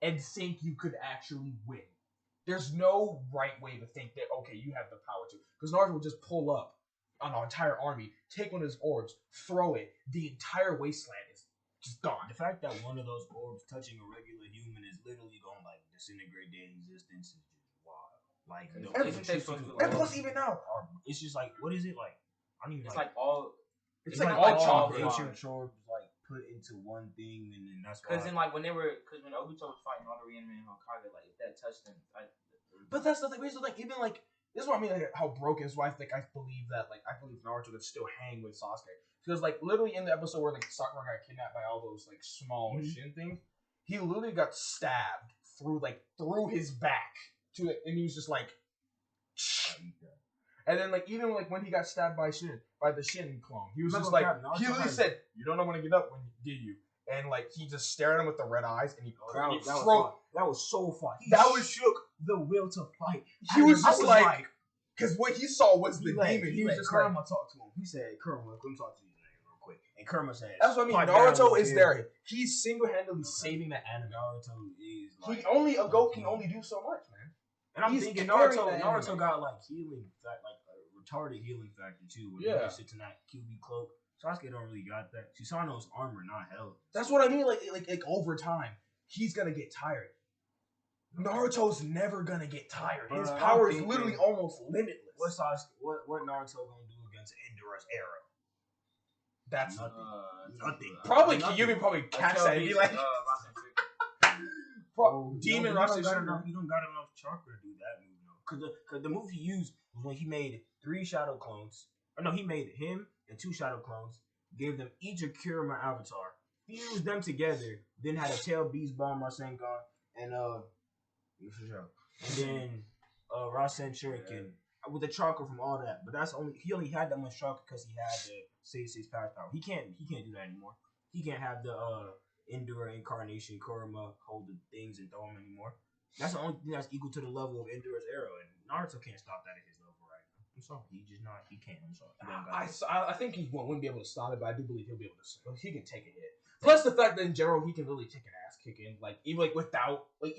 and think you could actually win. There's no right way to think that, okay, you have the power to. Because Naruto would just pull up on an entire army, take one of his orbs, throw it, the entire wasteland is just gone. The fact that one of those orbs touching a regular human is literally gonna like disintegrate their existence is just wild. Like, And plus, even now, it's just like, what is it like? I don't even It's like all. it's like all chocolate. ancient orbs like put into one thing, and then that's why. Because then, like, when Obito was fighting all the reanimated Hokage, like, if that touched him, But that's the thing. Like, even like, this is what I mean. Like, how broken is why I believe Naruto could still hang with Sasuke. Because like literally in the episode where like Sakura got kidnapped by all those like small shin things, he literally got stabbed through his back and he was just like. And then, like, even like when he got stabbed by the Shin clone, he was just like, he literally said, "You don't know when to get up, when do you?" And like he just stared at him with the red eyes, and that was so fun. He shook the will to fight. He was just like, because what he saw was the demon. He was just Kurama like, talked to him. He said, "Kurama, let me talk to you real quick." And Kurama said, "That's what I mean. Naruto is there. He's single-handedly saving the anime. Naruto is like A goat can only do so much, man." And I'm thinking Naruto got like healing factor, like a retarded healing factor too. When he sits in that QB cloak. Sasuke don't really got that. Susanoo's armor, not health. That's what I mean. Like over time, he's gonna get tired. Naruto's never gonna get tired. His power is literally almost limitless. What Naruto gonna do against Endura's arrow? That's nothing. Probably Kyuubi probably catch that and be like, Demon Rasen. He don't got enough chakra to do that move, though. Because the move he used was when he made 3 shadow clones. Or no, he made him and 2 shadow clones, gave them each a Kurama avatar, fused them together, then had a tail beast bomb Rasengan, and then Rasen Shuriken with the chakra from all that. But he only had that much chakra because he had the Sage 6 power. He can't do that anymore. He can't have the Endura incarnation Kurama hold the things and throw them anymore. That's the only thing that's equal to the level of Endura's arrow, and Naruto can't stop that at his level right now. I'm sorry, he can't. I'm sorry. I think he wouldn't be able to stop it, but I do believe he'll be able to. He can take a hit. Plus the fact that in general he can really take an ass kicking, even without the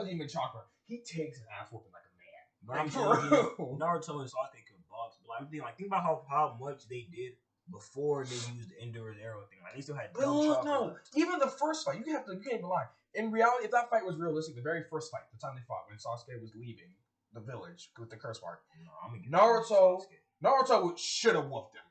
demon chakra, he takes an ass whooping like a man. But I'm thinking Naruto and Sasuke could box. But I'm thinking think about how much they did before they used the Endura's arrow thing. Like they still had no. Even the first fight, you can't even lie. In reality, if that fight was realistic, the very first fight, the time they fought, when Sasuke was leaving the village with the curse mark, Naruto should have whooped him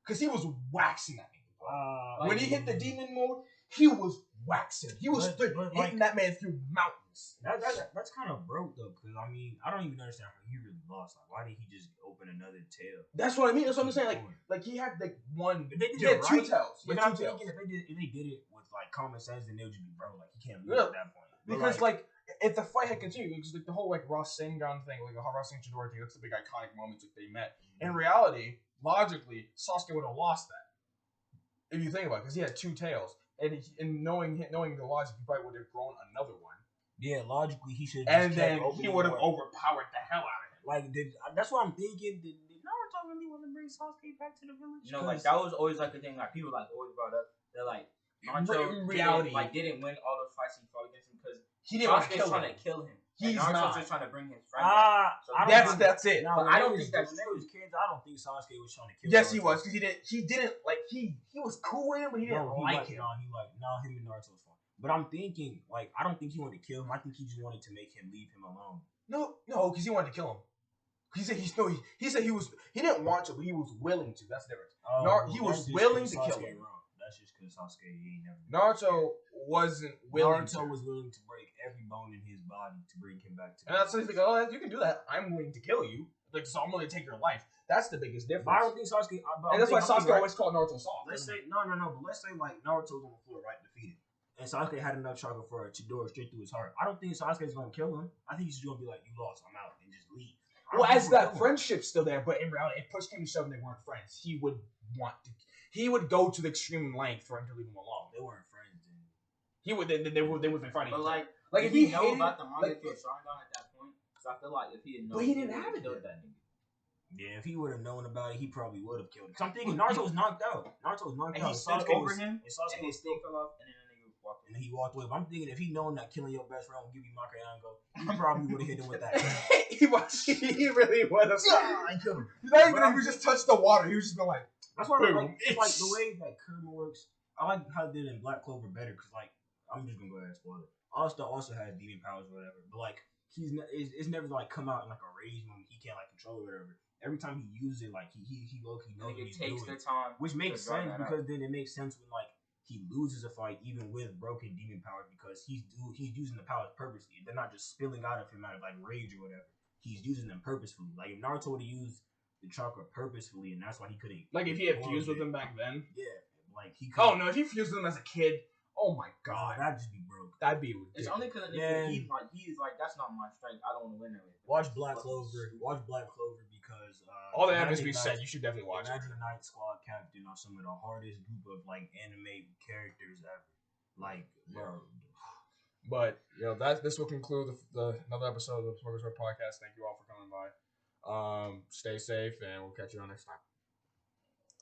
because he was waxing that nigga. When he hit the demon mode, he was waxing. He was hitting that man through mountains. That's kind of broke though, because I mean, I don't even understand how he really lost. Like, why did he just open another tail? That's what I mean. That's what I'm saying. Like he had like one. He had 2 tails. But I'm thinking if they did it with like common sense, then they would just be bro. Like he can't lose at that point. Because like if the fight had continued, because like the whole like Rasengan thing, like the Rasengan Chidori thing, that's the big iconic moments that they met. In reality, logically, Sasuke would have lost that. If you think about it, because he had 2 tails, and knowing the logic, he probably would have grown another one. Yeah, logically he should. And then he would have overpowered the hell out of him. Like that's what I'm thinking. Did Naruto really want to bring Sasuke back to the village? You know, like that was always like the thing. Like people like always brought up. They're like Naruto didn't win all those fights he fought against him because he didn't want trying to kill him. He's Naruto's just trying to bring his friend. That's it. No, I don't think that's true. Kids, I don't think Sasuke was trying to kill. Yes, Naruto. He was because he didn't like he was cool with him, but he didn't like him. Him and Naruto was fun. But I'm thinking like I don't think he wanted to kill him. I think he just wanted to make him leave him alone. No, because he wanted to kill him. He said he didn't want to, but he was willing to. That's the difference. He was willing to kill him. That's just because Sasuke ain't never. Naruto wasn't willing. Naruto was willing to break every bone in his body to bring him back to. And that's like, oh, you can do that. I'm willing to kill you. Like, so I'm willing to take your life. That's the biggest difference. But I don't think Sasuke. And that's why Sasuke always called Naruto soft. Let's say no. But let's say like Naruto's on the floor, right, defeated, and Sasuke had enough chakra for a Chidori straight through his heart. I don't think Sasuke's gonna kill him. I think he's just gonna be like, "You lost. I'm out," and just leave. Well, as that friendship's still there, but in reality, if push came to shove and they weren't friends, he would go to the extreme length for him to leave him alone. They weren't friends. Then. He would. They would be fighting. But like if he he know hated, about the manga like, killed Sharingan at that point, so I feel like if he had known, but he didn't have it killed then. that nigga. Yeah, if he would have known about it, he probably would have killed him. Cause I'm thinking Naruto was knocked out. And he stood over him, and his stick fell off, and then the nigga walked and he walked away. But I'm thinking if he known that killing your best friend will give you Makayango, he probably would have hit him with that. he really would have. I killed him. He's not even. He was just touched the water. He was just been like. That's why I like, it's like the way that Kurama works. I like how they did in Black Clover better because like I'm just gonna go ahead and spoil it. All-Star also has demon powers or whatever, but like it's never like come out in like a rage when he can't like control it or whatever. Every time he uses it, like he low-key knows what he's takes doing, the time, which makes sense because then it makes sense when like he loses a fight even with broken demon powers because he's using the powers purposely. They're not just spilling out of him out of like rage or whatever. He's using them purposefully. Like if Naruto would have used the chakra purposefully, and that's why he couldn't. Like if he had fused with them back then. Yeah, like he. Oh no! If he fused with them as a kid, oh my god, that'd just be broke. That'd be ridiculous. It's only because he's like that's not my strength. I don't want to win that way. Watch Black Clover. Watch Black Clover because all the evidence we said, you should definitely watch. Imagine the Night Squad Captain are some of the hardest group of like anime characters ever. Like, bro. But this will conclude another episode of the Smorgasbord Podcast. Thank you all for coming by. Stay safe, and we'll catch you on next time.